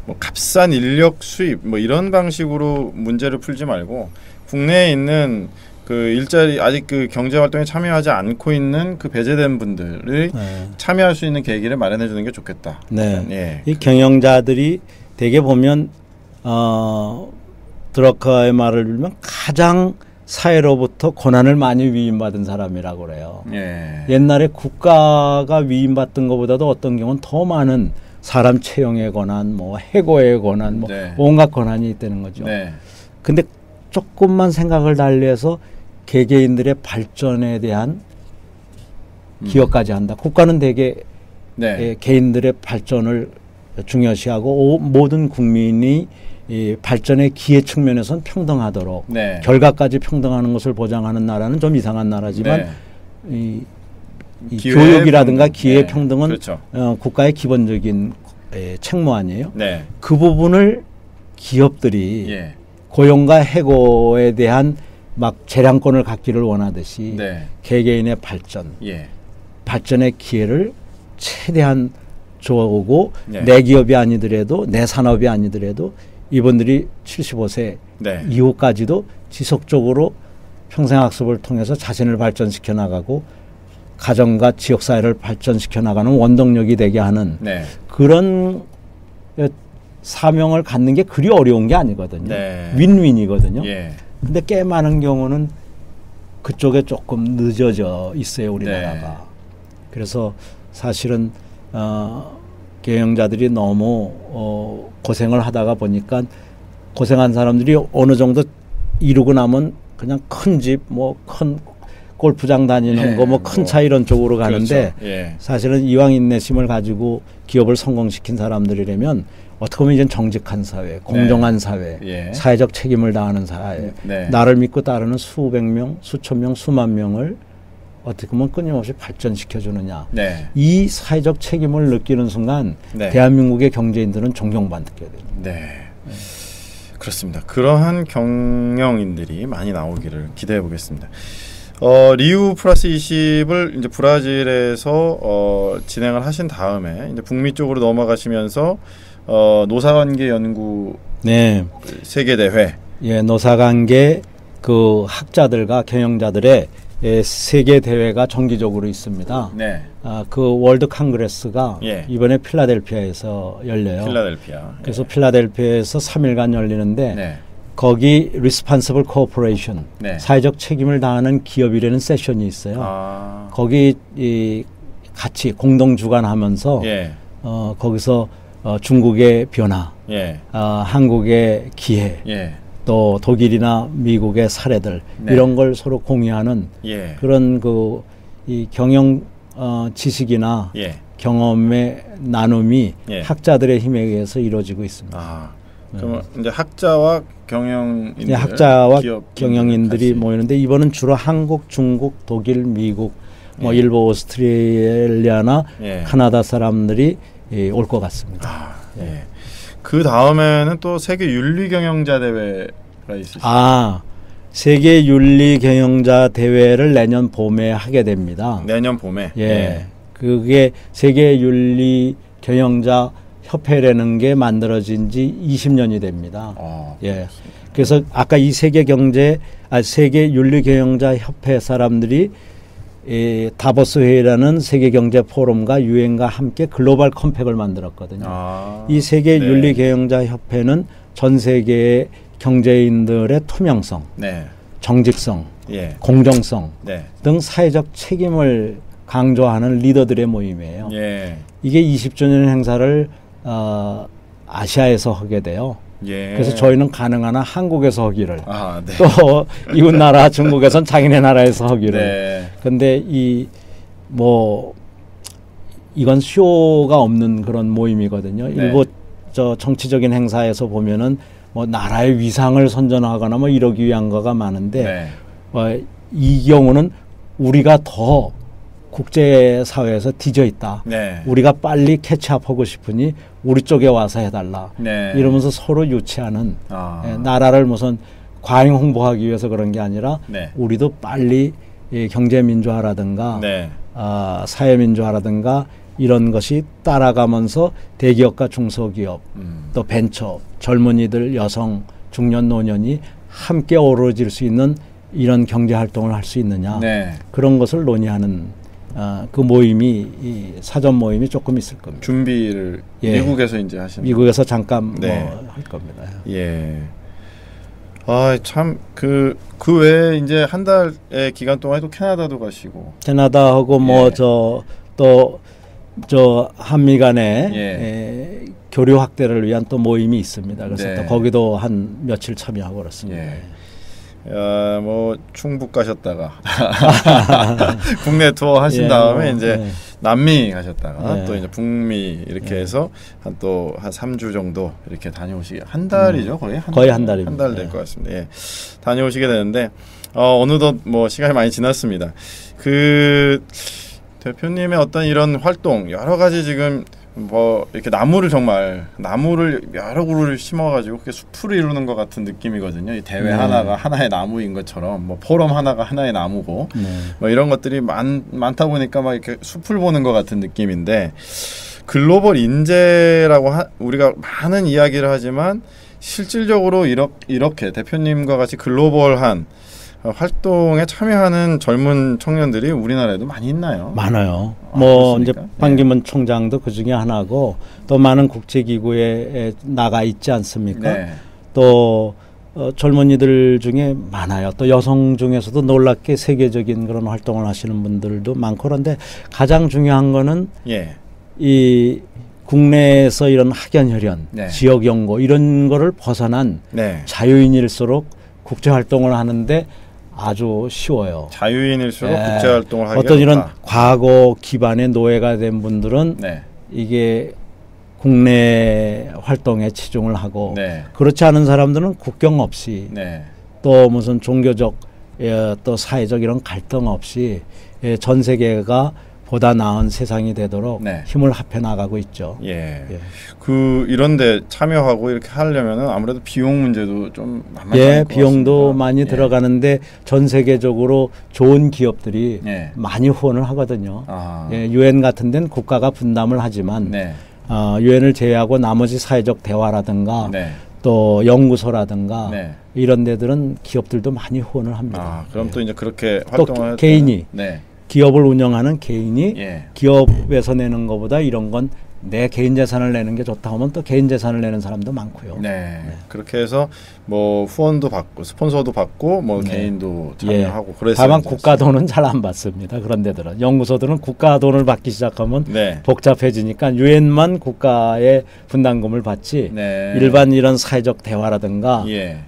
뭐 값싼 인력 수입 뭐 이런 방식으로 문제를 풀지 말고 국내에 있는 그 일자리 아직 그 경제 활동에 참여하지 않고 있는 그 배제된 분들이 참여할 수 있는 계기를 마련해 주는 게 좋겠다. 네. 예. 이 경영자들이 대개 보면 드러커의 말을 빌면 가장 사회로부터 고난을 많이 위임받은 사람이라고 그래요. 예. 옛날에 국가가 위임받던 것보다도 어떤 경우는 더 많은 사람 채용의 권한, 뭐 해고의 권한, 뭐 네. 온갖 권한이 있다는 거죠. 네. 근데 조금만 생각을 달리해서 개개인들의 발전에 대한 기여까지 한다. 국가는 대개 네. 개인들의 발전을 중요시하고 모든 국민이 이 발전의 기회 측면에서는 평등하도록 네. 결과까지 평등하는 것을 보장하는 나라는 좀 이상한 나라지만 네. 이 교육이라든가 기회 네. 평등은 그렇죠. 국가의 기본적인 책무 아니에요. 네. 그 부분을 기업들이 예. 고용과 해고에 대한 막 재량권을 갖기를 원하듯이 네. 개개인의 발전, 예. 발전의 기회를 최대한 줘오고 네. 내 기업이 아니더라도 내 산업이 아니더라도 이분들이 75세 네. 이후까지도 지속적으로 평생학습을 통해서 자신을 발전시켜 나가고 가정과 지역사회를 발전시켜 나가는 원동력이 되게 하는 네. 그런 사명을 갖는 게 그리 어려운 게 아니거든요. 네. 윈윈이거든요. 예. 근데 꽤 많은 경우는 그쪽에 조금 늦어져 있어요, 우리나라가. 네. 그래서 사실은 경영자들이 너무 고생을 하다가 보니까 고생한 사람들이 어느 정도 이루고 나면 그냥 큰 집, 뭐 큰 골프장 다니는 예, 거, 뭐 큰 차 이런 쪽으로 가는데 그렇죠. 예. 사실은 이왕 인내심을 가지고 기업을 성공시킨 사람들이라면 어떻게 보면 이제 정직한 사회, 공정한 사회, 예. 사회적 책임을 다하는 사회, 네. 나를 믿고 따르는 수백 명, 수천 명, 수만 명을 어떻게 보면 끊임없이 발전시켜주느냐. 네. 이 사회적 책임을 느끼는 순간 네. 대한민국의 경제인들은 존경받게 됩니다. 네. 그렇습니다. 그러한 경영인들이 많이 나오기를 기대해 보겠습니다. 리우 플러스 20을 이제 브라질에서 진행을 하신 다음에 이제 북미 쪽으로 넘어가시면서 노사관계 연구 네. 세계 대회. 예, 노사관계 그 학자들과 경영자들의 세계 대회가 정기적으로 있습니다. 네. 그 월드 캉그레스가 예. 이번에 필라델피아에서 열려요. 필라델피아. 그래서 필라델피아에서 3일간 열리는데 네. 거기 Responsible Cooperation, 네. 사회적 책임을 다하는 기업이라는 세션이 있어요. 거기 같이 공동 주관하면서 예. 거기서 중국의 변화, 예. 한국의 기회, 예. 또 독일이나 미국의 사례들 네. 이런 걸 서로 공유하는 예. 그런 이 경영 지식이나 예. 경험의 나눔이 예. 학자들의 힘에 의해서 이루어지고 있습니다. 그럼 이제 학자와 경영인들, 학자와 경영인들이 모이는데 이번은 주로 한국, 중국, 독일, 미국, 뭐 예. 일본, 오스트레일리아나 예. 카나다 사람들이 올 것 같습니다. 예. 그 다음에는 또 세계 윤리 경영자 대회가 있으시죠? 세계 윤리 경영자 대회를 내년 봄에 하게 됩니다. 내년 봄에. 예. 예. 그게 세계 윤리 경영자 협회라는 게 만들어진 지 20년이 됩니다. 예. 그래서 아까 이 세계 윤리 경영자 협회 사람들이 다보스 회의라는 세계 경제 포럼과 유엔과 함께 글로벌 컴팩을 만들었거든요. 이 세계 네. 윤리 경영자 협회는 전 세계의 경제인들의 투명성, 네. 정직성, 예. 공정성 네. 등 사회적 책임을 강조하는 리더들의 모임이에요. 예. 이게 20주년 행사를 아시아에서 하게 돼요. 예. 그래서 저희는 가능한 한 한국에서 하기를 네. 또 이웃 나라 중국에선 자기네 나라에서 하기를. 네. 근데 이건 쇼가 없는 그런 모임이거든요. 네. 일부 정치적인 행사에서 보면은 뭐 나라의 위상을 선전하거나 뭐 이러기 위한 거가 많은데 이 경우는 우리가 더 국제사회에서 뒤져 있다. 네. 우리가 빨리 캐치업하고 싶으니 우리 쪽에 와서 해달라. 네. 이러면서 서로 유치하는 나라를 무슨 과잉 홍보하기 위해서 그런 게 아니라 네. 우리도 빨리 경제민주화라든가 네. 사회민주화라든가 이런 것이 따라가면서 대기업과 중소기업 또 벤처, 젊은이들, 여성, 중년, 노년이 함께 어우러질 수 있는 이런 경제 활동을 할 수 있느냐 네. 그런 것을 논의하는 그 모임이 이 사전 모임이 조금 있을 겁니다. 준비를 예. 미국에서 이제 하시는 미국에서 잠깐 네. 뭐 할 겁니다. 예. 아, 참 그 외에 이제 한 달의 기간 동안에 또 캐나다도 가시고 캐나다하고 뭐 저 또 저 한미 간의 예. 교류 확대를 위한 또 모임이 있습니다. 그래서 네. 또 거기도 한 며칠 참여하고 그렇습니다. 예. 야, 뭐 충북 가셨다가 국내 투어 하신 다음에 이제 남미 가셨다가 또 이제 북미 이렇게 해서 한 3주 정도 이렇게 다녀오시게 한 달이죠 거의 한 달입니다. 한 달 될 것 같습니다. 예. 다녀오시게 되는데 어느덧 뭐 시간이 많이 지났습니다. 그 대표님의 어떤 이런 활동 여러 가지 지금 뭐 이렇게 나무를 여러 그루를 심어가지고 그게 숲을 이루는 것 같은 느낌이거든요. 이 대회 하나가 하나의 나무인 것처럼 뭐 포럼 하나가 하나의 나무고 뭐 이런 것들이 많다 보니까 막 이렇게 숲을 보는 것 같은 느낌인데 글로벌 인재라고 우리가 많은 이야기를 하지만 실질적으로 이렇게 대표님과 같이 글로벌한 활동에 참여하는 젊은 청년들이 우리나라에도 많이 있나요? 많아요. 뭐 그렇습니까? 이제 반기문 총장도 그 중에 하나고 또 많은 국제기구에 나가 있지 않습니까? 네. 또 젊은이들 중에 많아요. 또 여성 중에서도 놀랍게 세계적인 그런 활동을 하시는 분들도 많고 그런데 가장 중요한 거는 이 국내에서 이런 학연혈연, 지역 연구 이런 거를 벗어난 자유인일수록 국제 활동을 하는데 아주 쉬워요. 자유인일수록 국제 활동을 하기가 어떤 이런 과거 기반의 노예가 된 분들은 이게 국내 활동에 치중을 하고 그렇지 않은 사람들은 국경 없이 또 무슨 종교적 또 사회적 이런 갈등 없이 전 세계가 보다 나은 세상이 되도록 힘을 합해 나가고 있죠. 그 이런데 참여하고 이렇게 하려면은 아무래도 비용 문제도 좀 만만치 않을 것 비용도 같습니다. 많이 들어가는데 전 세계적으로 좋은 기업들이 많이 후원을 하거든요. 유엔 같은 데는 국가가 분담을 하지만 유엔을 제외하고 나머지 사회적 대화라든가 또 연구소라든가 이런 데들은 기업들도 많이 후원을 합니다. 그럼 또 이제 그렇게 활동을 또 개인이 기업을 운영하는 개인이 기업에서 내는 것보다 이런 건 내 개인 재산을 내는 게 좋다 하면 또 개인 재산을 내는 사람도 많고요. 그렇게 해서 뭐 후원도 받고 스폰서도 받고 뭐 개인도 참여하고 그래서 다만 국가 돈은 잘 안 받습니다. 그런 데들은 연구소들은 국가 돈을 받기 시작하면 복잡해지니까 유엔만 국가의 분담금을 받지 일반 이런 사회적 대화라든가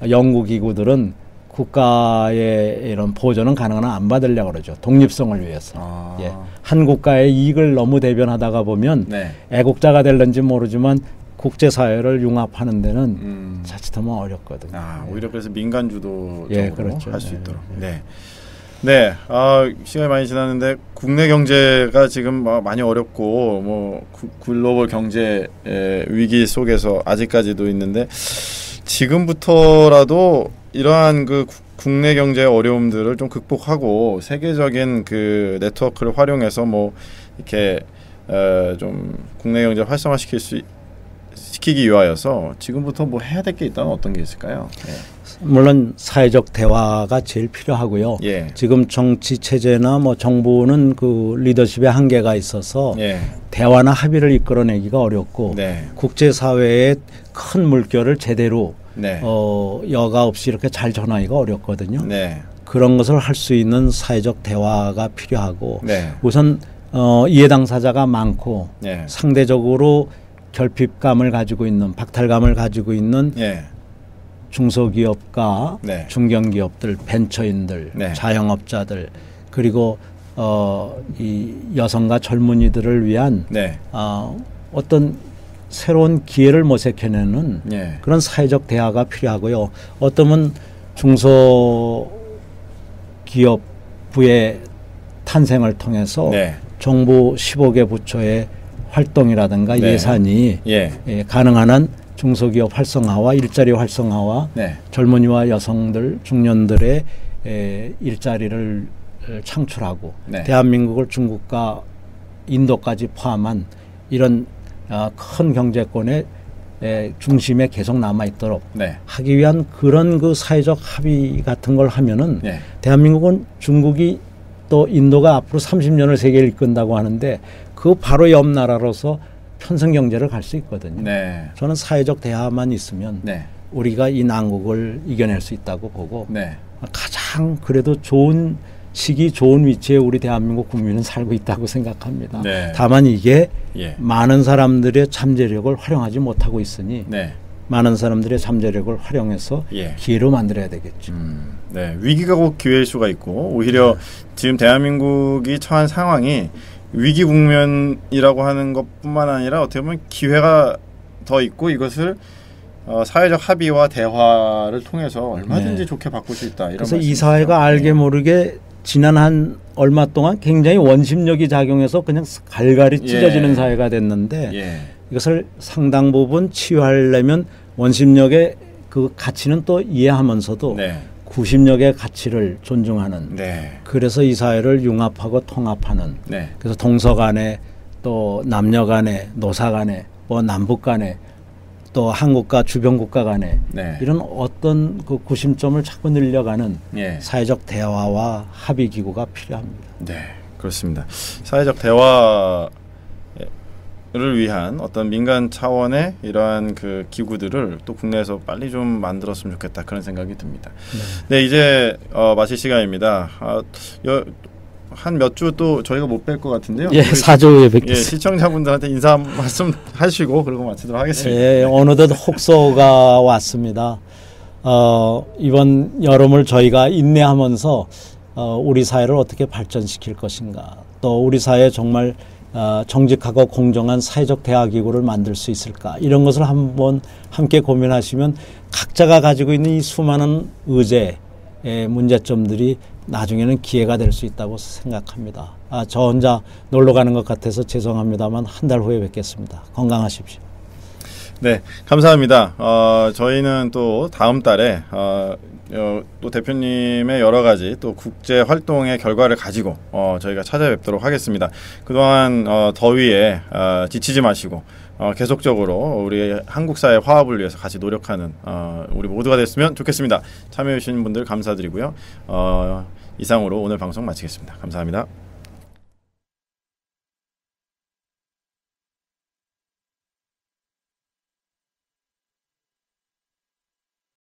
연구기구들은 국가의 이런 보조는 가능하나 안 받으려고 그러죠. 독립성을 위해서. 한 국가의 이익을 너무 대변하다가 보면 애국자가 될는지 모르지만 국제사회를 융합하는 데는 자칫하면 어렵거든요. 오히려 그래서 민간 주도적으로 그렇죠. 할 수 있도록. 시간이 많이 지났는데 국내 경제가 지금 많이 어렵고 뭐 글로벌 경제 위기 속에서 아직까지도 있는데 지금부터라도 이러한 그 국내 경제의 어려움들을 좀 극복하고 세계적인 그 네트워크를 활용해서 뭐 이렇게 좀 국내 경제 활성화시키기 위하여서 지금부터 뭐 해야 될 게 있다면 어떤 게 있을까요? 물론 사회적 대화가 제일 필요하고요. 지금 정치 체제나 뭐 정부는 그 리더십의 한계가 있어서 대화나 합의를 이끌어내기가 어렵고 국제 사회의 큰 물결을 제대로 여과 없이 이렇게 잘 전하기가 어렵거든요. 그런 것을 할 수 있는 사회적 대화가 필요하고 우선 이해 당사자가 많고 상대적으로 결핍감을 가지고 있는 박탈감을 가지고 있는 중소기업가 중견기업들 벤처인들 자영업자들 그리고 이 여성과 젊은이들을 위한 어떤 새로운 기회를 모색해내는 그런 사회적 대화가 필요하고요. 어쩌면 중소기업부의 탄생을 통해서 정부 15개 부처의 활동이라든가 예산이 가능한 한 중소기업 활성화와 일자리 활성화와 젊은이와 여성들 중년들의 일자리를 창출하고 대한민국을 중국과 인도까지 포함한 이런 큰 경제권의 중심에 계속 남아있도록 하기 위한 그런 그 사회적 합의 같은 걸 하면은 대한민국은 중국이 또 인도가 앞으로 30년을 세계를 이끈다고 하는데 그 바로 옆 나라로서 편성 경제를 갈 수 있거든요. 저는 사회적 대화만 있으면 우리가 이 난국을 이겨낼 수 있다고 보고 가장 그래도 좋은 시기 좋은 위치에 우리 대한민국 국민은 살고 있다고 생각합니다. 다만 이게 많은 사람들의 잠재력을 활용하지 못하고 있으니 많은 사람들의 잠재력을 활용해서 기회로 만들어야 되겠죠. 위기가 곧 기회일 수가 있고 오히려 지금 대한민국이 처한 상황이 위기 국면이라고 하는 것뿐만 아니라 어떻게 보면 기회가 더 있고 이것을 사회적 합의와 대화를 통해서 얼마든지 좋게 바꿀 수 있다. 이런 그래서 이 사회가 알게 모르게 지난 한 얼마 동안 굉장히 원심력이 작용해서 그냥 갈갈이 찢어지는 사회가 됐는데 이것을 상당 부분 치유하려면 원심력의 그 가치는 또 이해하면서도 구심력의 가치를 존중하는 그래서 이 사회를 융합하고 통합하는 그래서 동서 간에 또 남녀 간에 노사 간에 뭐 남북 간에 또 한국과 주변 국가 간에 이런 어떤 그 구심점을 자꾸 늘려가는 사회적 대화와 합의 기구가 필요합니다. 그렇습니다. 사회적 대화를 위한 어떤 민간 차원의 이러한 그 기구들을 또 국내에서 빨리 좀 만들었으면 좋겠다 그런 생각이 듭니다. 이제 마칠 시간입니다. 한 몇 주 또 저희가 못 뵐 것 같은데요. 4주 후에 뵙겠습니다. 시청자분들한테 인사 말씀 하시고 그리고 마치도록 하겠습니다. 어느덧 혹소가 왔습니다. 이번 여름을 저희가 인내하면서 우리 사회를 어떻게 발전시킬 것인가 또 우리 사회에 정말 정직하고 공정한 사회적 대화기구를 만들 수 있을까 이런 것을 한번 함께 고민하시면 각자가 가지고 있는 이 수많은 의제 문제점들이 나중에는 기회가 될 수 있다고 생각합니다. 저 혼자 놀러 가는 것 같아서 죄송합니다만 한 달 후에 뵙겠습니다. 건강하십시오. 감사합니다. 저희는 또 다음 달에 또 대표님의 여러 가지 또 국제 활동의 결과를 가지고 저희가 찾아뵙도록 하겠습니다. 그동안 더위에 지치지 마시고 계속적으로 우리 한국 사회 화합을 위해서 같이 노력하는 우리 모두가 됐으면 좋겠습니다. 참여해 주신 분들 감사드리고요. 이상으로 오늘 방송 마치겠습니다. 감사합니다.